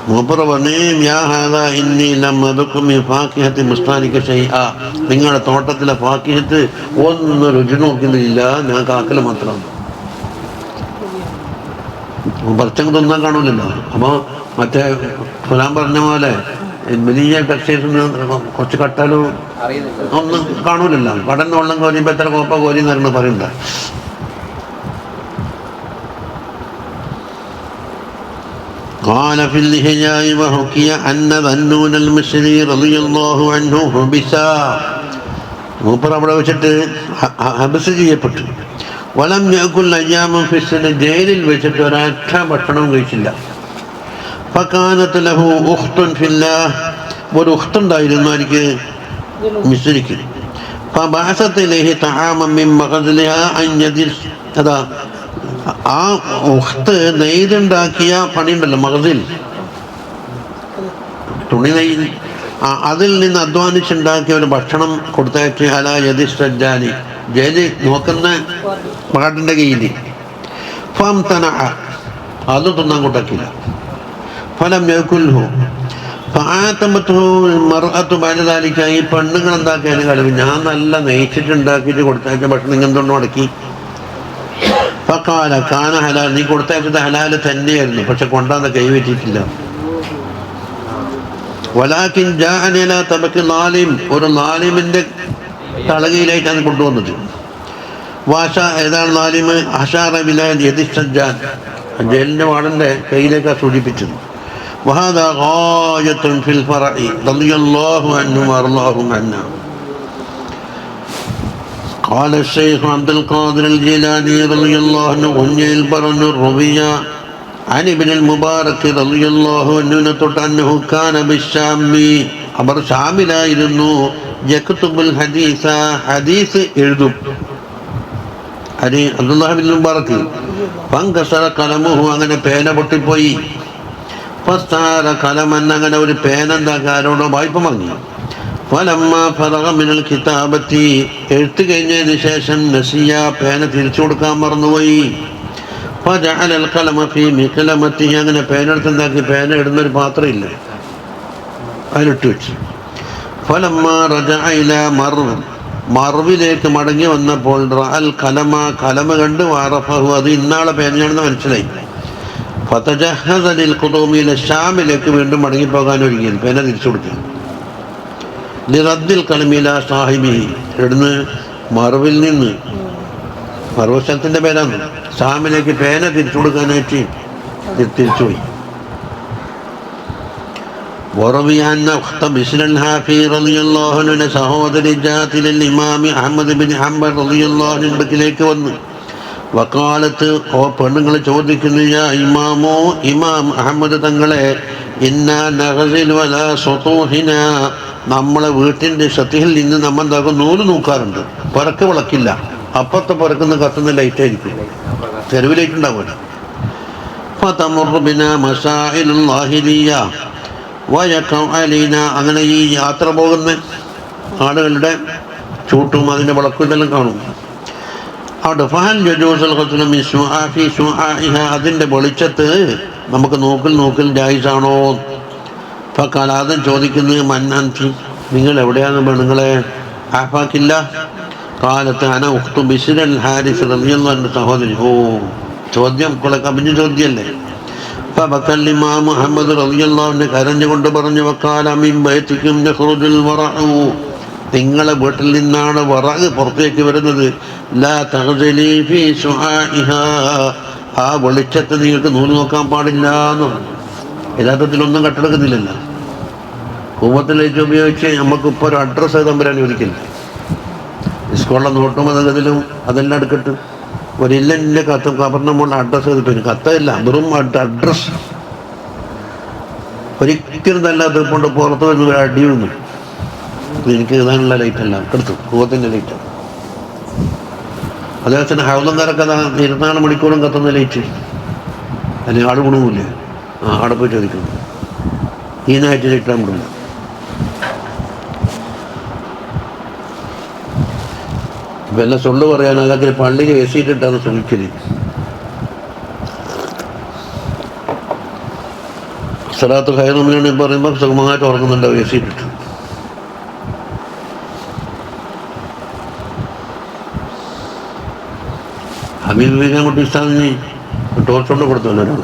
മൂപ്പർ പറഞ്ഞു യാ ഹാദാ ഇന്നി ലം അദുഖു മിൻ ഫാക്കിഹത്തി മുസ്താനിക ഷൈഅ. നിങ്ങളുടെ തോട്ടത്തിലെ ഫാക്കിഹത്ത് ഒന്ന് രുചി നോക്കുന്നില്ല, ഞാൻ കാക്കൽ മാത്രമാണ്. പറിച്ചങ്ങ് തിന്നാൻ കാണൂലല്ലോ. അപ്പോൾ മറ്റേ ഫുലാൻ പറഞ്ഞ പോലെ വലിയ ടെക്സ്റ്റൈൽസ് കുറച്ച് കട്ടാലും ഒന്നും കാണൂലല്ലോ. കടന്ന് വെള്ളം കോരിയുമ്പോൾ എത്ര കോപ്പ കോരി എന്നാണ് പറയണ്ട. قال في الإحياء وحكي أن ذنون المصري رضي الله عنه حبس. മൂപ്പർ അവിടെ വെച്ചിട്ട് ഹബസ് ചെയ്യപ്പെട്ടു. വലം യഅകുൽ അയ്യാമൻ ഫി സന. ജയിലിൽ വെച്ചിട്ട് ഒരൊറ്റ ഭക്ഷണവും കഴിച്ചില്ല. ഫകാനത് ലഹു ഉഖ്തുൻ ഫില്ലാഹ്. ഒരു ഉഖ്തുണ്ടായിരുന്നു എനിക്ക് മിസ്രിക്ക്. ഫബഅസത് ഇലൈഹി തആമൻ മിൻ മഖ്ദിലിഹാ അൻ യദിസ്. അതാ ആ ഉഖ്ത് നെയ്തുണ്ടാക്കിയ പണിയുണ്ടല്ലോ, മഖദിൽ തുണി നെയ്ത്, അതിൽ നിന്ന് അധ്വാനിച്ചുണ്ടാക്കിയ ഒരു ഭക്ഷണം കൊടുത്തയച്ച് അലാ യദിസ് സജ്ജാനി. ജയില് നോക്കുന്ന പാട്ടിൻ്റെ കയ്യിൽ. ഫംതനഅ. അത് തിന്നാൻ കൂട്ടാക്കില്ല. ഫലം യഅകുൽഹു. ഫആതമത്ഹു മർഅതു ബഅദ ദാലിക. ഈ പെണ്ണുങ്ങൾ എന്താക്കിയാലും കളി, ഞാൻ നല്ല നെയ്ച്ചിട്ടുണ്ടാക്കിയിട്ട് കൊടുത്തയച്ച ഭക്ഷണം ഇങ്ങെന്തുകൊണ്ട് മുടക്കി. ഫഖാല കാന ഹലാൽ. നീ കൊടുത്തയച്ചത് ഹലാൽ തന്നെയായിരുന്നു, പക്ഷെ കൊണ്ടാന്ന് കൈവറ്റിയിട്ടില്ല. വലാകിൻ ജാഅനി അലാ തബഖി ളാലിം. ഒരു ളാലിമിന്റെ തളകയിലായിട്ടാണ് കൊണ്ടുവന്നത്. വാഷ. ഏതാണ് ളാലിമ്? അഷാറ ബിലാ യദി സജ്ജാൻ. ജയിലിന്റെ വാടന്റെ കയ്യിലേക്കാണ് സൂചിപ്പിച്ചത്. വഹാദാ ഗായത്തുൻ ഫിൽ ഫറഇ റളിയല്ലാഹു അൻഹു വറളാഹു അന്നാ. قال الشيخ عبد القادر الجيلاني رضي الله عنه ഉഞ്ഞയിൽ പറഞ്ഞു റുവിയ عن ابن المبارك رضي الله عنه തൊട്ട് أنه كان بالشام. അവർ ഷാമിലായിരുന്നു. യക്തുബുൽ ഹദീസ. ഹദീസ് എഴുതും. Abdullah bin Mubarak. ഫങ്കസറ ഖലമുഹു. അങ്ങനെ പേന പൊട്ടിപ്പോയി. ഫസ്താര ഖലമൻ. അങ്ങനെ ഒരു പേന എന്താക്കാരോടോ വായ്പ വാങ്ങി. ഫലമ്മ ഫറഗ മിനൽ കിതാബത്തി. എഴുത്ത് കഴിഞ്ഞതിന് ശേഷം നസിയ. പേന തിരിച്ചു കൊടുക്കാൻ മറന്നുപോയി. ഫജഅലൽ ഖലമ ഫീ മിഖ്ലമത്തി. അങ്ങനെ പേന എടുത്ത് എന്താക്കി, പേന ഇടുന്നൊരു പാത്രം ഇല്ല, അതിലിട്ട് വെച്ചു. ഫലമ്മ റജഅ ഇലാ മർവ്. മർവിലേക്ക് മടങ്ങി വന്നപ്പോൾ റഅൽ ഖലമ. ഖലമ കണ്ട് വഅറഫഹു. അത് ഇന്നാളെ പേനയാണെന്ന് മനസ്സിലായി. ഫതജഹസ ലിൽ ഖുദൂമി. ഷാമിലേക്ക് വീണ്ടും മടങ്ങിപ്പോകാൻ ഒരുങ്ങി. പേന തിരിച്ചു കൊടുത്തു. ലിറദ്ദിൽ ഖലമി ഇലാ സാഹിബിഹി. ഇവിടുന്ന് മർവിൽ നിന്ന്, മർവ് സ്ഥലത്തിൻ്റെ പേരാണ്, ഷാമിലേക്ക് പേന തിരിച്ചു കൊടുക്കാനായിട്ട് തിരിച്ചുപോയി. സഹോദരി ജാത്തിലെ ഇമാമി അഹമ്മദ് ബിൻ ഹംബൽ റളിയല്ലാഹു അൻഹു അടുക്കിലേക്ക് വന്നു. വക്കാലത്ത് ഓ പെണ്ണുങ്ങൾ ചോദിക്കുന്നു, യാ ഇമാമോ, ഇമാം അഹമ്മദ് തങ്ങളെ, ഇന്നാ നഗസിലു അലാ സുതൂഹിനാ. നമ്മളെ വീട്ടിൻ്റെ സത്തിഹിൽ നിന്ന് നമ്മൾ എന്താക്കും, നൂല് നോക്കാറുണ്ട്. പുറക്ക് വിളക്കില്ല, അപ്പുറത്തെ പുറക്കുന്ന കത്തുന്ന ലൈറ്റായിരിക്കും, തെരുവ് ലൈറ്റ് ഉണ്ടാവില്ല. ഫതമുറു ബിനാ മസാഇലുൽ ളാഹിരിയ്യ വയഖഉ അലൈനാ. അങ്ങനെ ഈ യാത്ര പോകുന്ന ആളുകളുടെ ചൂട്ടും അതിൻ്റെ വിളക്കും ഇതെല്ലാം കാണും. അവിടെ ഫഹൽ യജൂസുൽ ഖത്ലു മിൻ ശുആഫി ശുആഇഹ. അതിൻ്റെ വെളിച്ചത്ത് നമുക്ക് നോക്കൽ ജായിസാണോ? ഫഖാല. ആദ്യം ചോദിക്കുന്നത് മന്നാൻതി, നിങ്ങൾ എവിടെയാണ് പെണ്ണുങ്ങളെ? ആഫാക്കില്ല. കാലത്ത് അന ഉഖ്തു ബിശ്ർ അൽ ഹാരിസ് റളിയല്ലാഹു അൻഹു. സഹോദരി. ഓ, ചോദ്യം കുളക്കമിഞ്ഞ ചോദ്യമല്ലേ. ഇമാം മുഹമ്മദ് റളിയല്ലാഹു അൻഹു കരഞ്ഞുകൊണ്ട് പറഞ്ഞു, വഖാല മിൻ ബൈതികും യഖ്റുജുൽ വറഉ, നിങ്ങളെ വീട്ടിൽ നിന്നാണ് വറഅ് പുറത്തേക്ക് വരുന്നത്. ലാ തഗ്സലി ഫീ സുആഇഹാ, ആ വെളിച്ചത്ത് നിങ്ങൾക്ക് നൂല് നോക്കാൻ പാടില്ല എന്ന് പറഞ്ഞു. യഥാർത്ഥത്തിൽ ഒന്നും കട്ടെടുക്കുന്നില്ലല്ലോ. കൂവത്തിലേക്ക് ഉപയോഗിച്ച് നമുക്കിപ്പോൾ ഒരു അഡ്രസ്സ് എഴുതാൻ വരാൻ ഒരിക്കലും സ്കൂളിലെ നോട്ടും അതിലും അതെല്ലാം എടുക്കട്ട് ഒരു ഇല്ല കത്തും കബറിനുള്ള അഡ്രസ്സ് എഴുതിട്ട് കത്തല്ല, വെറും അഡ്രസ്സ്. ഒരിക്കലും തന്നെ അത് കൊണ്ട് പുറത്ത് വരുന്ന ഒരു അടിയൊന്നും എനിക്ക് എഴുതാനുള്ള ലൈറ്റല്ല എടുത്തു, കൂവത്തിൻ്റെ ലൈറ്റ്. അതേപോലെ ഹൗലംകാരൊക്കെ 24 മണിക്കൂറും കത്തുന്ന ലൈറ്റ്, അല്ലെങ്കിൽ ആട് ഗുണവുമില്ലേ, ആടെ പോയി ചോദിക്കുന്നു. ഈ നായിട്ട് ലൈറ്റാൻ വിടില്ല. ഇപ്പം എല്ലാം സൊള്ളു പറയാൻ അതൊക്കെ പള്ളിയിൽ എസിയിട്ടിട്ടാണ് ശ്രമിക്കല്. സ്വലാത്ത് ഖൈറുമിനാണ് പറയുമ്പോൾ സുഖമായിട്ട് ഉറങ്ങുന്നുണ്ടാവും എസിയിട്ടിട്ട്. ഹബീബ് വിവേകാൻകുട്ടി ഉസ്താദിന് ടോർച്ച് കൊണ്ട് കൊടുത്തല്ലോ ഒരാൾ.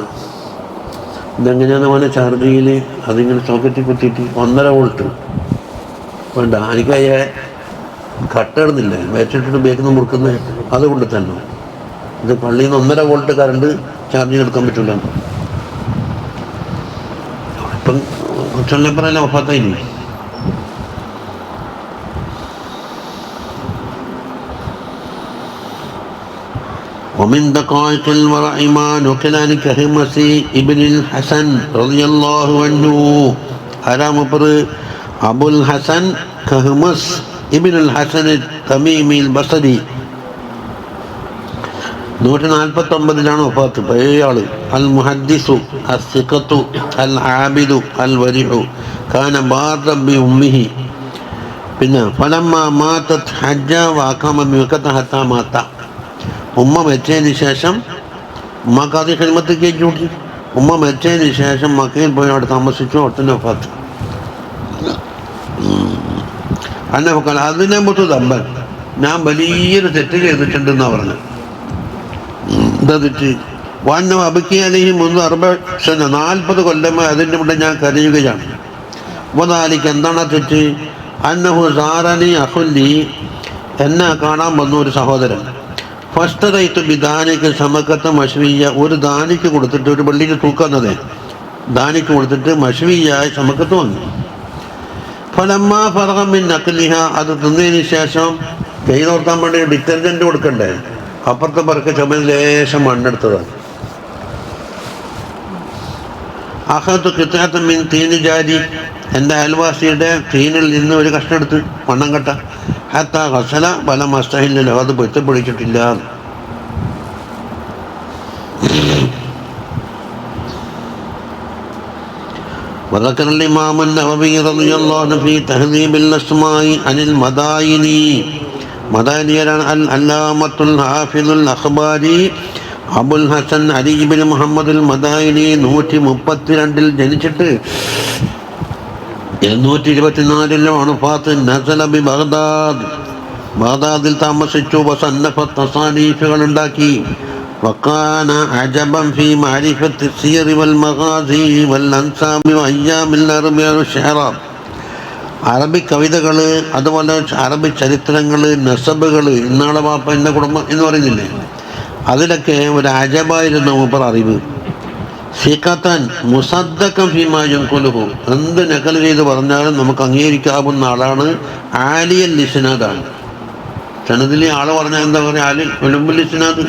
ഇതെങ്ങനെയാണ് അവനെ ചാർജ് ചെയ്യല്? അതിങ്ങനെ സോക്കറ്റിൽ കുത്തിയിട്ട് 1.5 വോൾട്ട് വേണ്ട, എനിക്കയ്യ കട്ടിടുന്നില്ല, വെച്ചിട്ടിട്ട് ബേക്കുന്ന മുറുക്കുന്നത് അതുകൊണ്ട് തന്നെ. ഇത് പള്ളിയിൽ നിന്ന് 1.5 വോൾട്ട് കറണ്ട് ചാർജിങ് എടുക്കാൻ പറ്റില്ല. ഇപ്പം ചൊല്ലപ്പറയല്ല ഒഫാത്തായില്ലേ. ومن دقائق الورع ما نقل عن كهمس ابن الحسن رضي الله عنه. ആരാമപ്പർ? അബുൽ ഹസൻ കഹ്മസ് ഇബ്നുൽ ഹസൻ തമീമി ബസരി. 149 വഫാത്ത്. പഴയ ആള്. അൽ മുഹദ്ദിസു അസ്സിഖത്തു അൽ ആബിദു അൽ വരിഉ കാന ബാറൻ ബി ഉമ്മിഹി. പിന്നെ ഫലമ്മ മാതത് ഹജ്ജ വഅഖാമ ബിമക്കത ഹത്താ മാത. ഉമ്മ മരിച്ചതിന് ശേഷം ഉമ്മക്ക് ആദ്യം ഖിദ്മത്ത് കയറ്റി കൂട്ടി. ഉമ്മ മരിച്ചതിന് ശേഷം മക്കയിൽ പോയി അവിടെ താമസിച്ചു. അവിടുത്തെ വഫാത്ത്. അന്നഫക്കാൽ അതിനെ മുത്തു തമ്പൻ, ഞാൻ വലിയൊരു തെറ്റ് ചെയ്തിട്ടുണ്ടെന്നാണ് പറഞ്ഞത്. എന്താ തെറ്റ്? വാന്ന അബക്കിയാലെയും 40 കൊല്ലമായി അതിൻ്റെ മുന്നേ ഞാൻ കരയുകയാണ്. ഉപതാലിക്ക് എന്താണ് തെറ്റ്? അന്നഹു സാറനി അഹുല്ലി, എന്നെ കാണാൻ വന്നു ഒരു സഹോദരൻ. ഫസ്റ്റ് റൈത്ത് ബിദാനിക്ക് സമക്കത്ത് മഷ്വിയ, ഒരു ദാനിക്ക് കൊടുത്തിട്ട്, ഒരു വെള്ളിക്ക് തൂക്കുന്നത് ദാനിക്ക് കൊടുത്തിട്ട് മഷ്വിയായി സമക്കത്ത് വന്നു. ഫലമ്മ ഫറഹമിൻ നഖ്ലിഹ, അത് തിന്നതിന് ശേഷം കൈ നോർത്താൻ വേണ്ടി ഡിറ്റർജൻറ്റ് കൊടുക്കണ്ടേ, അപ്പുറത്തെ പറക്ക് ചുമൽ ലേശം മണ്ണെടുത്തതാണ്. അഹത്ത് കിത്താത്ത മീൻ തീന് ജാരി, എൻ്റെ അയൽവാസിയുടെ തീനിൽ നിന്ന് ഒരു കഷ്ണം എടുത്ത് മണ്ണം കട്ട. ഹത്ത ഹസല പല മസ്തഹില്ലല്ലോ, അത് പൊരുത്തപ്പൊടിച്ചിട്ടില്ല. وذكر الإمام النووي رضي الله عنه في تهذيب الأسماء عن المدائني. മദാനിയരാണ് അൽ അല്ലാമത്തുൽ ഹാഫിദുൽ അഖ്ബാരി അബുൽ ഹസൻ അലി ഇബ്നു മുഹമ്മദുൽ മദായിനി 132 ജനിച്ചിട്ട് 224 വഫാത്ത്. നസല ബി ബഗ്ദാദ്, ബഗ്ദാദിൽ താമസിച്ചു. വസന്നഫ തസാനീഫുകൾ ഉണ്ടാക്കി. വകാന അജബൻ ഫീ മഅരിഫത്തി സിയർ വൽ മഗാസി വൽ അൻസാബി വഅയ്യാമിൽ അറബി വൽ ശഅറ. അറബി കവിതകൾ, അതുപോലെ അറബി ചരിത്രങ്ങൾ, നസബുകൾ, ഇന്നാളെ വാപ്പ ഇന്ന കുടുംബം എന്ന് പറയുന്നില്ലേ, അതിലൊക്കെ ഒരു അജബായിരുന്നു മൂപ്പർ അറിവ്. സിഖത്തൻ മുസദ്ദഖൻ ഫീമാ യൻഖുലുഹു, എന്ത് നഖൽ ചെയ്ത് പറഞ്ഞാലും നമുക്ക് അംഗീകരിക്കാവുന്ന ആളാണ്. ആലിയൽ ഇസ്നാദാണ്. സനദിലെ ആള് പറഞ്ഞാൽ എന്താ പറയുക? ആലിൽ ഉലുമുൽ ഇസ്നാദ്.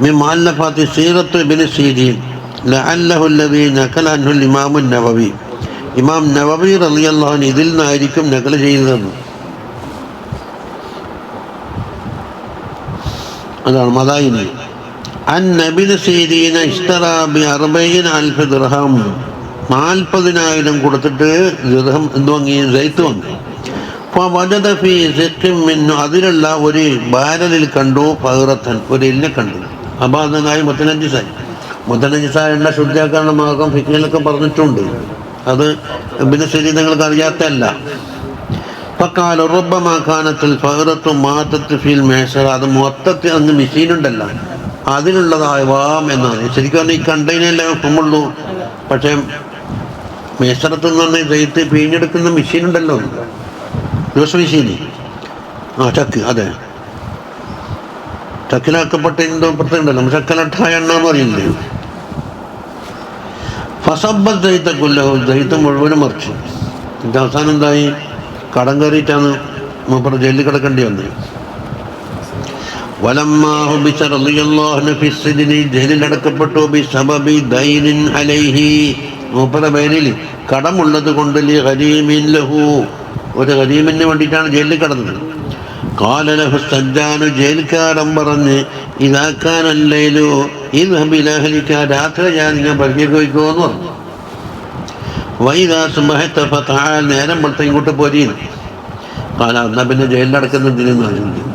മിൻ മുഅല്ലഫാത്തി സീറത്ത് ഇബ്നു സീരീൻ ലഅല്ലഹു അല്ലദീ നഖല അൻഹു ഇമാം നവവി. ഇമാം നവവി റളിയല്ലാഹു അൻഹു ഇതിൽ നിന്നായിരിക്കും നഖൽ ചെയ്തതെന്ന്. അതാണ് മദായിനി. അൻ ഇബ്നു സീരീൻ ഇഷ്തറാ ബി 40,000 ദിർഹം, 40,000 കൊടുത്തിട്ട് ദിർഹം എന്ത് വാങ്ങി? സൈത്ത് വാങ്ങി. ഫവജദ ഫീ സിഖിൻ മിൻഹു, അതിലുള്ള ഒരു ബാരലിൽ കണ്ടു. ഫഹറത്തൻ, ഒരു എല്ലിനെ കണ്ടു. അപ്പോൾ അതിനായി മുത്തനജിസായി. മുത്തനജിസായ എണ്ണ ശുദ്ധിയാക്കാനുള്ള മാർഗം ഫിഖിലൊക്കെ പറഞ്ഞിട്ടുണ്ട്. അത് ഇബ്നു സീരീൻ നിങ്ങൾക്ക് അറിയാത്തല്ല. ഫഖാല റുബ്ബമാ കാനത്തുൽ ഫഹറത്തു മാതത്ത് ഫിൽ മേശറ, അത് മൊത്തത്തിൽ അന്ന് മെഷീനുണ്ടല്ലോ, അതിനുള്ളതാവാം എന്നാണ്. ശരിക്കും പറഞ്ഞാൽ ഈ കണ്ടെയ്നറിലെ ഹുക്കുമുള്ളൂ. പക്ഷേ മേസറത്ത് നിന്ന് ജെയ്ത്ത് പിഴിഞ്ഞെടുക്കുന്ന മെഷീൻ ഉണ്ടല്ലോ, ജ്യൂസ് മെഷീന്, ചക്ക്, അതെ, ചക്കിലാക്കപ്പെട്ട എന്തോ പ്രത്യേകമുണ്ടല്ലോ, ചക്കലട്ടായ എണ്ണ എന്ന് പറയുന്നില്ലേ. ഫസബ്ബ ജെയ്ത്ത കൊല്ലഹു, ജെയ്ത്ത് മുഴുവനും മറിച്ചു. ഇത് അവസാനം എന്തായി, കടം കയറിയിട്ടാണ് മൂപ്പർ ജയിലിൽ കിടക്കേണ്ടി വന്നത്. വലമ്മാ ഹുബിസ റളിയല്ലാഹു അൻഹു ഫി സിജ്നി, ജയിലിലടക്കപ്പെട്ടു, ബിസബബി ദൈനിൻ അലൈഹി, മൂപ്പരുടെ പേരിൽ കടമുള്ളത് കൊണ്ട്, ലി ഗരീമിൻ ലഹു, ഒരു ഗരീമിന് വേണ്ടിയിട്ടാണ് ജയിലിൽ കിടന്നത്. ഖാല ലഹു സജ്ജാനു, ജയിൽക്കാരൻ പറഞ്ഞ്, ഇദാ കാന അല്ലൈലു ഇദ്ഹബ് ഇലാ അഹ്ലിക, രാത്രി ഞാൻ നിങ്ങൾ പരിചയം പോയിക്കോ എന്ന് പറഞ്ഞു. വൈദാ സുബ്ഹത ഫതആൽ, നേരം വെളുത്ത ഇങ്ങോട്ട് പോരീന്ന്. ഖാല, എന്നാ പിന്നെ ജയിലിലടക്കുന്നതിനെന്ന് പറഞ്ഞു.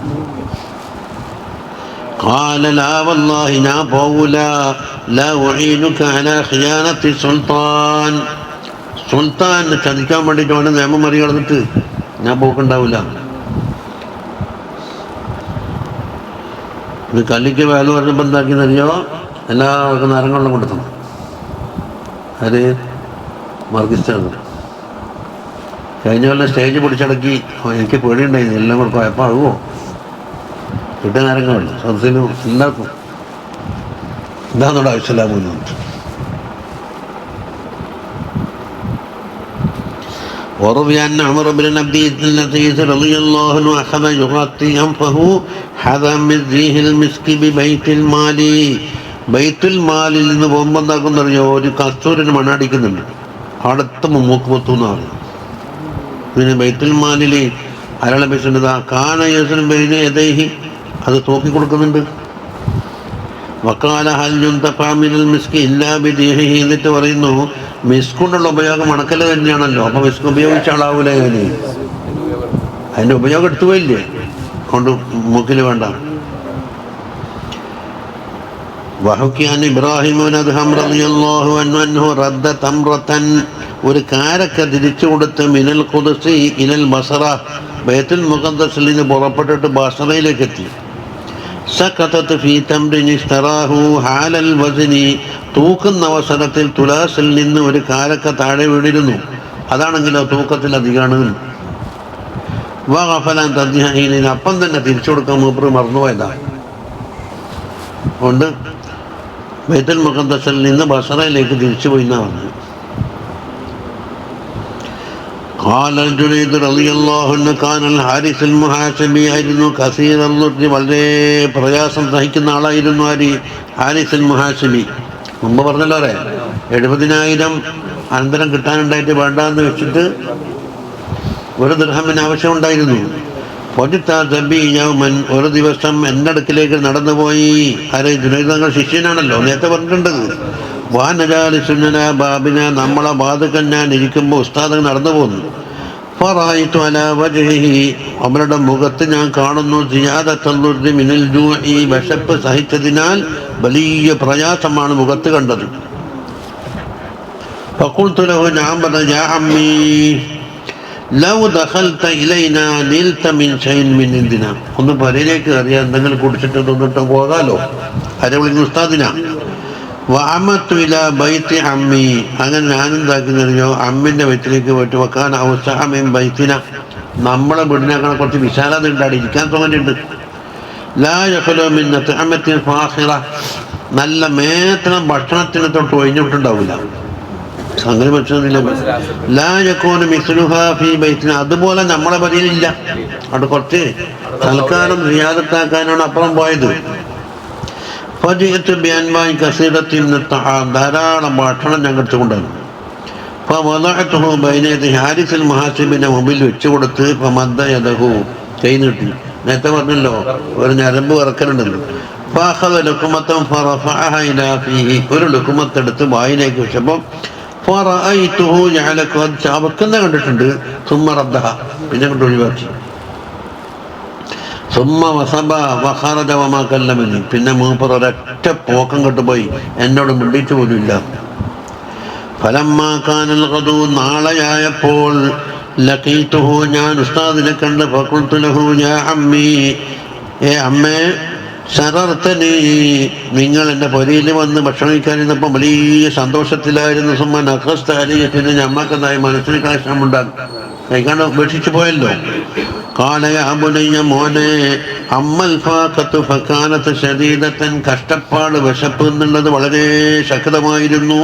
ഖാല ലാ വല്ലാഹി, ഞാൻ പോവൂല, ലാ ഉഈനുക അലാ ഖിയാനത്തി സുൽത്താൻ, സുൽത്താനെ ചതിക്കാൻ വേണ്ടിയിട്ട് അവൻ്റെ നിയമം മറികടന്നിട്ട് ഞാൻ പോക്കുണ്ടാവില്ല. ഇത് കല്ലിക്ക് വേല പറഞ്ഞപ്പോൾ എന്താക്കിയെന്നറിയോ, എല്ലാവർക്കും നരങ്ങളും കൊടുത്തണം. അത് മാർക്കിസ്റ്റാണ്. കഴിഞ്ഞ കൊല്ലം സ്റ്റേജ് പിടിച്ചടക്കി, എനിക്ക് പേടിയുണ്ടായിരുന്നു, എല്ലാം കൂടെ കുഴപ്പമാകുമോ, കിട്ടിയ നരങ്ങളുണ്ട് സദസ്സിലും എല്ലാവർക്കും. ഇതാന്നോട് ആവശ്യമില്ലാമെന്ന്. وروي أن عمر بن عبد العزيز رضي الله عنه أخذ يغطي أنفه حذا من ريح المسك ببيت المال. ബൈത്തുൽ മാലിൽ നിന്ന് പോകുമ്പോൾ എന്താക്കുന്നറിയോ, ഒരു കസ്തൂരിന് മണ്ണടിക്കുന്നുണ്ട്, അടുത്ത മൂക്ക് പൊത്തുന്നാണ്. പിന്നെ ബൈത്തുൽ മാലിൽ അയാളെ പേശുന്നത് കാന യസ്നു ബൈന യദൈഹി, അത് തൂക്കി കൊടുക്കുന്നുണ്ട്. വക്കാല ഹൽ യുന്തഫഅ മിനൽ മിസ്കി ഇല്ലാ ബിരീഹിഹി, എന്നിട്ട് പറയുന്നു മിസ്ക് കൊണ്ടുള്ള ഉപയോഗം മണക്കല് തന്നെയാണല്ലോ, അപ്പോൾ മിസ്ക് ഉപയോഗിച്ച ആളാവൂല ഞാൻ, അതിൻ്റെ ഉപയോഗം എടുത്തു പോയില്ലേ, കൊണ്ട് മൂക്കിൽ വേണ്ട. വഹുക്കിയാൻ ഇബ്രാഹിം ബിൻ അദ്ഹം റളിയല്ലാഹു അൻഹു റദ്ദ തംറതൻ, ഒരു കാരക്ക തിരിച്ചു കൊടുത്ത്, മിനൽ ഖുദ്സി ഇലൽ ബസറ, ബൈത്തുൽ മുഖദ്ദസിൽ നിന്ന് പുറപ്പെട്ടിട്ട് ബസറയിലേക്ക് എത്തി. സഖതത് ഫീ തംറിൻ ഇസ്തറാഹു ഹാലൽ വസ്നി, തൂക്കുന്ന അവസരത്തിൽ തുലാസിൽ നിന്ന് ഒരു കാരക്ക താഴെ വീണിരുന്നു, അതാണെങ്കിലോ തൂക്കത്തിൽ അധികമാണ്. വഗഫലൻ തദ്ഹീന, അപ്പം തന്നെ തിരിച്ചു കൊടുക്കാൻ മൂപ്പർ മറന്നുപോയതാണ്. അതുകൊണ്ട് ബൈത്തുൽ മുഖദ്ദസിൽ നിന്ന് ബസറയിലേക്ക് തിരിച്ചു പോയി എന്നാണ് പറഞ്ഞത്. ഖാല ജുനൈദ് റളിയല്ലാഹു അൻഹു കാന അൽ ഹാരിസ് അൽ മുഹാസിബി, ആയിരുന്നു കസീർ അൽ-റുദ്ദി, വളരെ പ്രയാസം സഹിക്കുന്ന ആളായിരുന്നു ആര്, ഹാരിസ് അൽ മുഹാസിബി. മുമ്പ് പറഞ്ഞല്ലോ അല്ലേ, 70,000 അനന്തരം കിട്ടാനുണ്ടായിട്ട് വേണ്ടാന്ന് വെച്ചിട്ട് ഒരു ദിർഹമിന് ആവശ്യമുണ്ടായിരുന്നു. യൗമൻ, ഒരു ദിവസം എൻ്റെ അടുക്കിലേക്ക് നടന്നുപോയി. ആരെ, ജുനൈദ് തങ്ങൾ ശിഷ്യനാണല്ലോ, നേരത്തെ പറഞ്ഞിട്ടുണ്ടത്. വാനജാലിസുന്ന ബാബിന, നമ്മളെ ബാധകൻ ഞാൻ ഇരിക്കുമ്പോൾ ഉസ്താദ് നടന്നു പോകുന്നു. ഫറഅയ്തു അലാ വജ്ഹിഹി, അവരുടെ മുഖത്ത് ഞാൻ കാണുന്നു, സിയാദത്തുൽ മിനൽ ജൂഇ, വിശപ്പ് സഹിച്ചതിനാൽ വലിയ പ്രയാസമാണ് മുഖത്ത് കണ്ടത്. ഫഖുൽതു ലഹു, ഞാൻ പറഞ്ഞു, യാ അമ്മീ ലൗ ദഖൽത ഇലൈനാ നിൽത മിൻ ഷൈഇൻ മിൻ ഇന്ദിനാ, ഒന്ന് പരയിലേക്ക് അറിയാൻ എന്തെങ്കിലും കുടിച്ചിട്ട് തന്നിട്ട് പോകാലോ, ആരെ വിളിക്കുന്ന ഉസ്താദിനാ. വഅമത്തു ഇലാ ബൈത്തി അമ്മി, അങ്ങനെ ഞാനെന്താക്കുന്നറിയോ, അമ്മിൻ്റെ വീട്ടിലേക്ക് പോയിട്ട്, വക്കാന ഔസഅ മിൻ ബൈത്തിന, നമ്മളെ വീടിനേക്കാൾ കുറച്ച് വിശാലത ഉണ്ട്, ഇരിക്കാൻ തോന്നിയിട്ടുണ്ട്. ലാ യഖ്ലു മിൻ തഅമത്തിൻ ഫാഖിറ, നല്ല മേത്തണം ഭക്ഷണത്തിന് തൊട്ട് ഒഴിഞ്ഞിട്ടുണ്ടാവില്ല, അങ്ങനെ ഭക്ഷണമില്ല. ലാ യകൂനു മിസ്ലുഹാ ഫീ ബൈത്തിന, അതുപോലെ നമ്മളെ പരിയിലില്ല. അവിടെ കുറച്ച് തൽക്കാലം സിയാദത്താക്കാനാണ് അപ്പുറം പോയത്. ഫജിഅതു ബിഅൻവാഇ കസീറത്തിൻ മിനൽ തആം, ധാരാളം ഭക്ഷണം ഞാൻ എടുത്തുകൊണ്ടാണ്. ഫവളഅതുഹു ബൈന യദി ഹാരിസ് അൽ മുഹാസിബിന്റെ മുമ്പിൽ വെച്ചു കൊടുത്ത്, ഫമദ്ദ യദഹു, കൈ നീട്ടി. നേരത്തെ പറഞ്ഞല്ലോ ഒരു ഞരമ്പ് ഇറക്കലുണ്ടല്ലോ. ഫഅഖദ ലുഖ്മതൻ ഫറഫഅഹ ഇലാ ഫീഹി, ഒരു ലുഖ്മത്തെടുത്ത് വായിലേക്ക് വെച്ചപ്പോൾ ഫറഅയ്തുഹു ജഅല ഖദ് ചാവക്കുന്ന കണ്ടിട്ടുണ്ട്. സുമ്മ റദ്ദഹ, പിന്നെ കൊണ്ട് ഒഴിവാക്കി. സുമ്മ വസബ വഖറജ വമാ കല്ലമനി, പിന്നെ മൂപ്പർ ഒരൊറ്റ പോക്കം കെട്ടുപോയി, എന്നോട് മിണ്ടിച്ചു പോലും ഇല്ല. ഫലമ്മാ കാനൽ ഗദു, നാളെയായപ്പോൾ, ലഖീതുഹു, ഞാൻ ഉസ്താദിനെ കണ്ട്, ഫഖുൽതു ലഹു യാ അമ്മീ, ഏ അമ്മേ, സറർത്തനി, നിങ്ങൾ എൻ്റെ പൊരയിൽ വന്ന് ഭക്ഷണം കഴിക്കാനിരുന്നപ്പോൾ വലിയ സന്തോഷത്തിലായിരുന്നു. സുമ്മൻ അഖസ്താലി, പിന്നെ ഞമ്മക്കെന്തായി മനസ്സിന് കാശമുണ്ടാകും, കഴിക്കാണ്ട് ഉപേക്ഷിച്ചു പോയല്ലോ. കാലയ അബുനയ്യ, മോനെ, അമ്മൽ ഫാഖത്തു ഫകാനത്ത് ശദീദത്തൻ, കഷ്ടപ്പാട് വിശപ്പ് എന്നുള്ളത് വളരെ ശക്തമായിരുന്നു.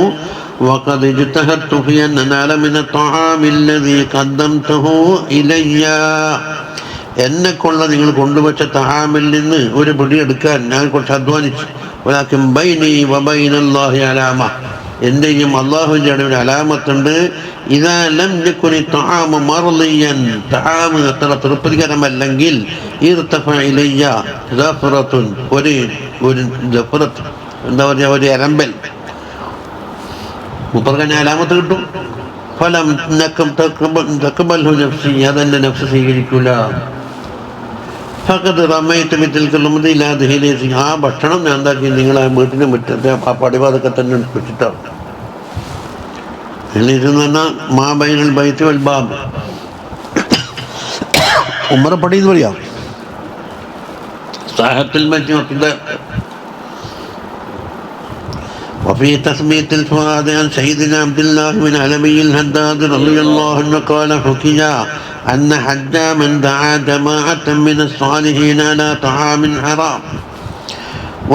വഖദ് ഇജ്തഹദ്തു ഫി അൻ അനാല മിന ത്വആമി അല്ലദീ ഖദ്ദംതുഹു ഇലയ്യ, എന്നെക്കൊള്ള നിങ്ങൾ കൊണ്ടുവച്ച തഹാമിൽ നിന്ന് ഒരു പിടി എടുക്കാൻ ഞാൻ കുറച്ച് അധ്വാനിച്ചു. വലാകിൻ ബൈനി വബൈനല്ലാഹി അലാമ, എൻ്റെയും അള്ളാഹുവിൻ്റെ ഇടയിൽ അലാമത്തുണ്ട്. ഇദാ ലം യകുനി തആമു മർളിയൻ, തആമ് അത്ര തൃപ്തികരമല്ലെങ്കിൽ, ഇർതഫ ഇലയ്യ ജഫറത്തുൻ, ഒരു ജഫറത്ത്, എന്താ പറയുക, ഒരു എരമ്പൽ, മുപ്പർക്കന്നെ അലാമത്ത് കിട്ടും. ഫലം തഖബൽഹു നഫ്സി, അതെൻ്റെ നഫ്സ് സ്വീകരിക്കൂല. ഫഖദ് റമൈതു ബിതിൽകൽ ഉംദി ലാ ദഹിലി, ആ ഭക്ഷണം ഞാൻ എന്താക്കി, നിങ്ങളെ വീട്ടിന് മുറ്റത്തെ ആ പടിവാതൊക്കെ തന്നെ വെച്ചിട്ടാണ്. ഇരുന്ന് മാ ബൈനൽ ബൈത്തി വൽ ബാബ്, ഉമ്മറപ്പടി എന്ന് പറയാം. സാഹത്തിൽ മറ്റേ وفي تثبيت الفؤاد عن سيدنا عبد الله بن علوي الهداد رضي الله عنه قال حكي أن حجاما دعا جماعة من الصالحين على طعام حرام.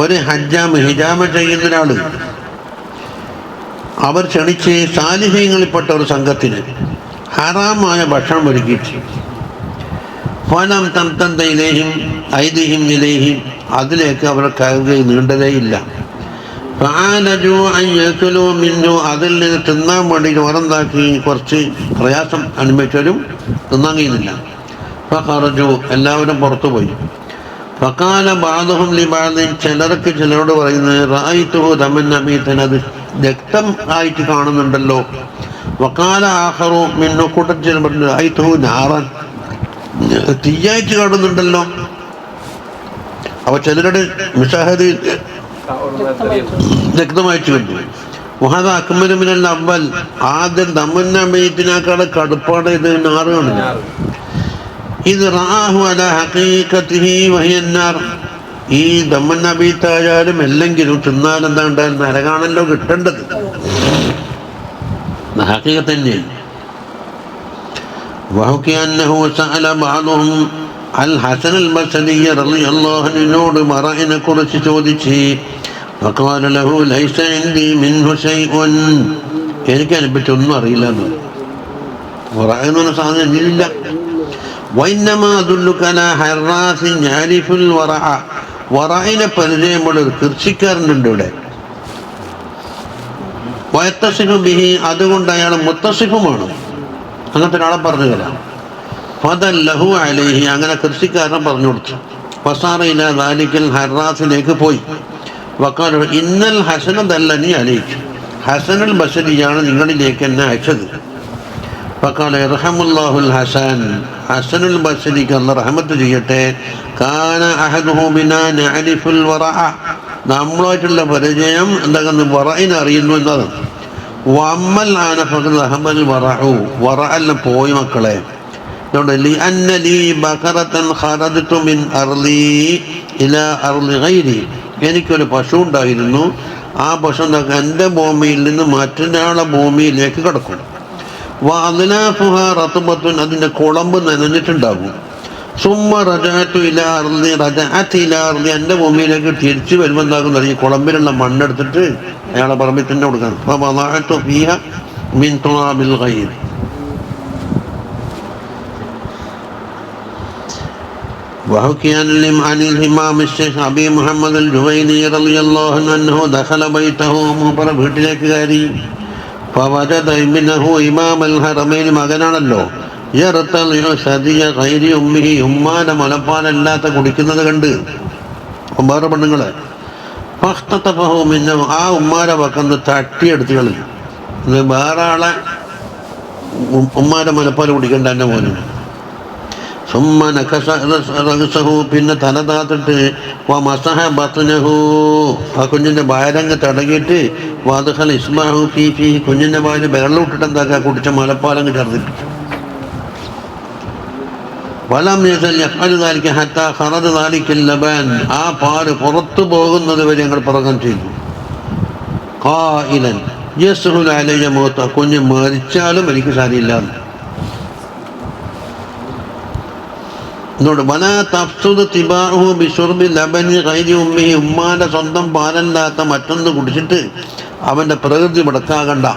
ഒരു ഹജ്ജാമ്, ഹിജാമ ചെയ്യുന്ന ഒരാൾ, അവർ ക്ഷണിച്ച് സാലിഹ്യങ്ങളിൽപ്പെട്ട ഒരു സംഘത്തിന് ഹറാമായ ഭക്ഷണം ഒരുക്കിയിട്ട്, ഫലം തംതന്തയിലേയും ഐതിഹ്യം നിലയും, അതിലേക്ക് അവർ കയറുകയും നീണ്ടതേയില്ല. അതിൽ നിന്ന് തിന്നാൻ വേണ്ടി ഓരെന്താക്കി, കുറച്ച് പ്രയാസം അനുഭവിച്ചാലും തിന്നാൻ കഴിയുന്നില്ല. ഫഖറജു, എല്ലാവരും പുറത്തുപോയി. ഫഖാല ബഅദുഹും ലിബഅദിൻ, ചിലർക്ക് ചിലരോട് പറയുന്നത്, റഅയ്തുഹു ദമൻ നബീതൻ, അത് രക്തം ആയിട്ട് കാണുന്നുണ്ടല്ലോ. വഖാല ആഖറു മിന്നു, കൂട്ടത്തിൽ പറഞ്ഞു, റഅയ്തുഹു നാറൻ, തീയായിട്ട് കാണുന്നുണ്ടല്ലോ. അപ്പോൾ ചിലരുടെ മുശാഹദയിൽ രക്തമായിട്ട് കണ്ടു. വഹദ അക്മലു മിനൽ അവ്വൽ, ആദ്യം ദമൻ നബീതിനേക്കാൾ കടുപ്പാണ് ഇത്, നാറാണ്. ഇത് റആഹു അലാ ഹഖീഖതിഹി വഹിയ നാർ, ഈ ദമൻ നബീത്തായാലും അല്ലെങ്കിലും തിന്നാൽ എന്താ ഉണ്ടാകും, നരകാണല്ലോ കിട്ടേണ്ടത്, ഹഖീഖത്ത് തന്നെയാണ്. വഹുക്കി അന്നഹു സഅല ബഅദുഹും അൽ ഹസൻ അൽ ബസരി റളിയല്ലാഹു അൻഹുവിനോട് മറഇനെ കുറിച്ച് ചോദിച്ച്, ഫഖാല ലഹു ലൈസ ഇൻദി മിൻഹു ശൈഉൻ, എനിക്ക് അതിനെപ്പറ്റി ഒന്നും അറിയില്ല എന്ന്. മറഇനൊന്നും സാധനം ഇല്ല. വൈന്നമാ അദുല്ലുക അലാ ഹറാസിൻ യഅരിഫുൽ വറഅ, വറഇനെ പരിചയമുള്ള ഒരു കൃഷിക്കാരനുണ്ട് ഇവിടെ. വയത്തസിഫു ബിഹി, അതുകൊണ്ട് അയാൾ മുത്തസിഫുമാണ്. അങ്ങനത്തെ ഒരാളെ പറഞ്ഞു തരാം. ഫദല്ലഹു അലൈഹി, അങ്ങനെ കൃഷിക്കാരൻ പറഞ്ഞു കൊടുത്തു. ഫസാറ ഇലാ ദാലിക്കൽ ഹറാസിലേക്ക് പോയി. വഖാല ഇന്നൽ ഹസന ദല്ലനി അലൈക, ഹസനുൽ ബസരിയാണ് നിങ്ങളിലേക്ക് എന്നെ അയച്ചത്. ഫഖാല യർഹമുല്ലാഹുൽ ഹസൻ, ഹസനുൽ ബസരിക്ക് അല്ലാഹു റഹ്മത്ത് ചെയ്യട്ടെ. കാന അഹദുഹു ബിനാ നഅരിഫുൽ വറഅ, നമ്മളായിട്ടുള്ള പരിചയം എന്താകുന്നു, വറഇനെ അറിയുന്നു എന്നതാണ്. വഅമ്മൽ ആന ഫഖദ് അഹമൽ വറഉ, വറഅല്ല പോയി മക്കളെ. അതുകൊണ്ട് ലിഅന്ന ലീ ബഖറതൻ ഖറജതു മിൻ അർളി ഇലാ അർളി ഗൈരി, എനിക്കൊരു പശു ഉണ്ടായിരുന്നു. ആ പശു എൻ്റെ ഭൂമിയിൽ നിന്ന് മറ്റൊരാളെ ഭൂമിയിലേക്ക് കിടക്കും. വഅദ്നാഫുഹാ റത്ബത്തുൻ, അതിൻ്റെ കുളമ്പ് നനഞ്ഞിട്ടുണ്ടാകും. സുമ്മ റജഅതു ഇലാ അർളി, റജഅത് ഇലാ അർളി, എൻ്റെ ഭൂമിയിലേക്ക് തിരിച്ചു വരുമ്പോൾ എന്താകുന്നത്, ഈ കുളമ്പിലുള്ള മണ്ണെടുത്തിട്ട് അയാളെ പറമ്പിൽ തന്നെ കൊടുക്കണം. ഫവദഅതു ഫീഹ മിൻ തുറാബിൽ ഗൈർ. وحكي عن الإمام الشيخ أبي محمد الجويني رضي الله عنه أنه دخل بيته, മൂപ്പറ വീട്ടിലേക്ക് കയറി. فوجد ابنه إمام الحرمين, മകനാണല്ലോ, യർതളിഉ സദിയ ഗൈരി ഉമ്മിഹി, ഉമ്മാന്റെ മുലപ്പാലല്ലാത്ത കുടിക്കുന്നത് കണ്ട് വേറെ പെണ്ണുങ്ങളെ. ഫഖ്തതഫഹു മിന്നഹു, ആ ഉമ്മാരെ പക്കന്ന് തട്ടിയെടുത്ത് കളഞ്ഞു. വേറെ ആളെ ഉമ്മാന്റെ മുലപ്പാൽ കുടിക്കണ്ട എൻ്റെ മോന്. സുമ്മ നകസ റഅസഹു, പിന്നെ തല താത്തിട്ട്, വമസഹ ബത്നഹു, ആ കുഞ്ഞിൻ്റെ വയരങ്ങ് തടകിയിട്ട്, വദ്ഖല ഇസ്മഹു ഫീ, കുഞ്ഞിൻ്റെ വായിൽ വെള്ളം ഇട്ടിട്ട് എന്താക്കുക, കുടിച്ച മുലപ്പാലങ്ങ് ഛർദ്ദിപ്പിച്ചു. വലം യസൽ യഫ്അലു ദാലിക ഹത്താ ഖറജ ദാലിക്കൽ ലബൻ, ആ പാല് പുറത്തു പോകുന്നത് വരെ ഞങ്ങൾ പ്രകടനം ചെയ്തു. ഖായിലൻ യസ്ഹുലു അലയ്യ മൗത, കുഞ്ഞ് മരിച്ചാലും എനിക്ക് സാരിയില്ല. എന്നോട് വലാ തഫ്സുദു തിബാഉഹു ബിശുർബി ലബനി ഗൈരി ഉമ്മിഹി, ഉമ്മാന്റെ സ്വന്തം പാലല്ലാത്ത മറ്റൊന്ന് കുടിച്ചിട്ട് അവന്റെ പ്രകൃതി മുടക്കാകണ്ട.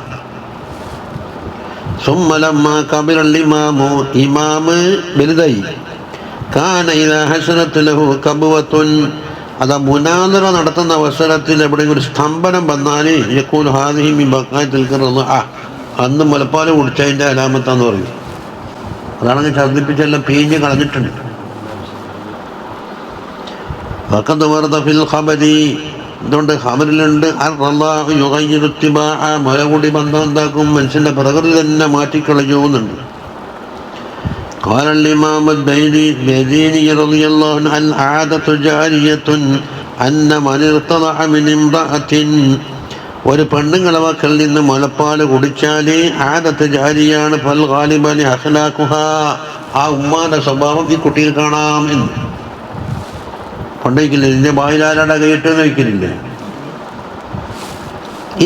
സുമ്മ ലമ്മാ കബിറൽ ഇമാമു, ഇമാമ് വലുതായി. കാന ഇദാ ഹസനത്ത് ലഹു കബ്വത്തുൻ, അതാ മുനാദറ നടത്തുന്ന അവസരത്തിൽ എവിടെയെങ്കിലും ഒരു സ്തംഭനം വന്നാൽ യഖൂലു ഹാദിഹി മിൻ ബഖായത്തിൽ ഖിർദ, അന്ന് മുലപ്പാല് കുടിച്ചതിൻ്റെ അലാമത്താന്ന് പറയും. അതാണെങ്കിൽ ഛർദ്ദിപ്പിച്ചെല്ലാം പീഞ്ഞ് കളഞ്ഞിട്ടുണ്ട്. വഖദ് വറദ ഫിൽ ഖബരി, ഇതുകൊണ്ട് ഖബറിലുണ്ട് അല്ലാഹു യുഗയ്യിറു ഇത്തിബാഅ, മുലകുടി ബന്ധം എന്താക്കും, മനുഷ്യൻ്റെ പ്രകൃതി തന്നെ മാറ്റിക്കളയുന്നുണ്ട്. قال الإمام البيزيني رضي الله عنه العادة جارية أن من ارتضع من امرأة, ഒരു പെണ്ണുങ്ങളെ വാക്കിൽ നിന്ന് മുലപ്പാല് കുടിച്ചാൽ ആദത്ത് ജാരിയാണ്. ഫൽ ഗാലിബനി അഖ്ലാഖുഹ, ആ ഉമ്മാന്റെ സ്വഭാവം ഈ കുട്ടിയിൽ കാണാം എന്ന്. പണ്ടേക്കില്ല ഇതിൻ്റെ ബായിലാരുടെ കൈയിട്ടെന്ന് വയ്ക്കലില്ലേ.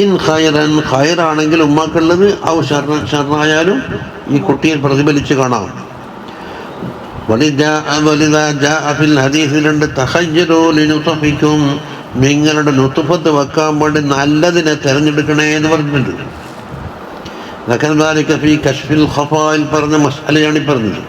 ഇൻ ഖൈറൻ, ഖൈറാണെങ്കിൽ ഉമ്മാക്കുള്ളത്, ഔ ഷർറായാലും ഈ കുട്ടിയെ പ്രതിഫലിച്ച് കാണാം. ഹദീസിലുണ്ട് തഖയ്യറൂ ലിനുത്ഫിക്കും, നിങ്ങളുടെ നുത്ഫത്ത് വെക്കാൻ വേണ്ടി നല്ലതിനെ തിരഞ്ഞെടുക്കണേ എന്ന് പറഞ്ഞിട്ടുണ്ട്. ഫീ കശ്ഫിൽ ഖഫായിൽ പറഞ്ഞ മസ്അലയാണ് ഈ പറഞ്ഞത്.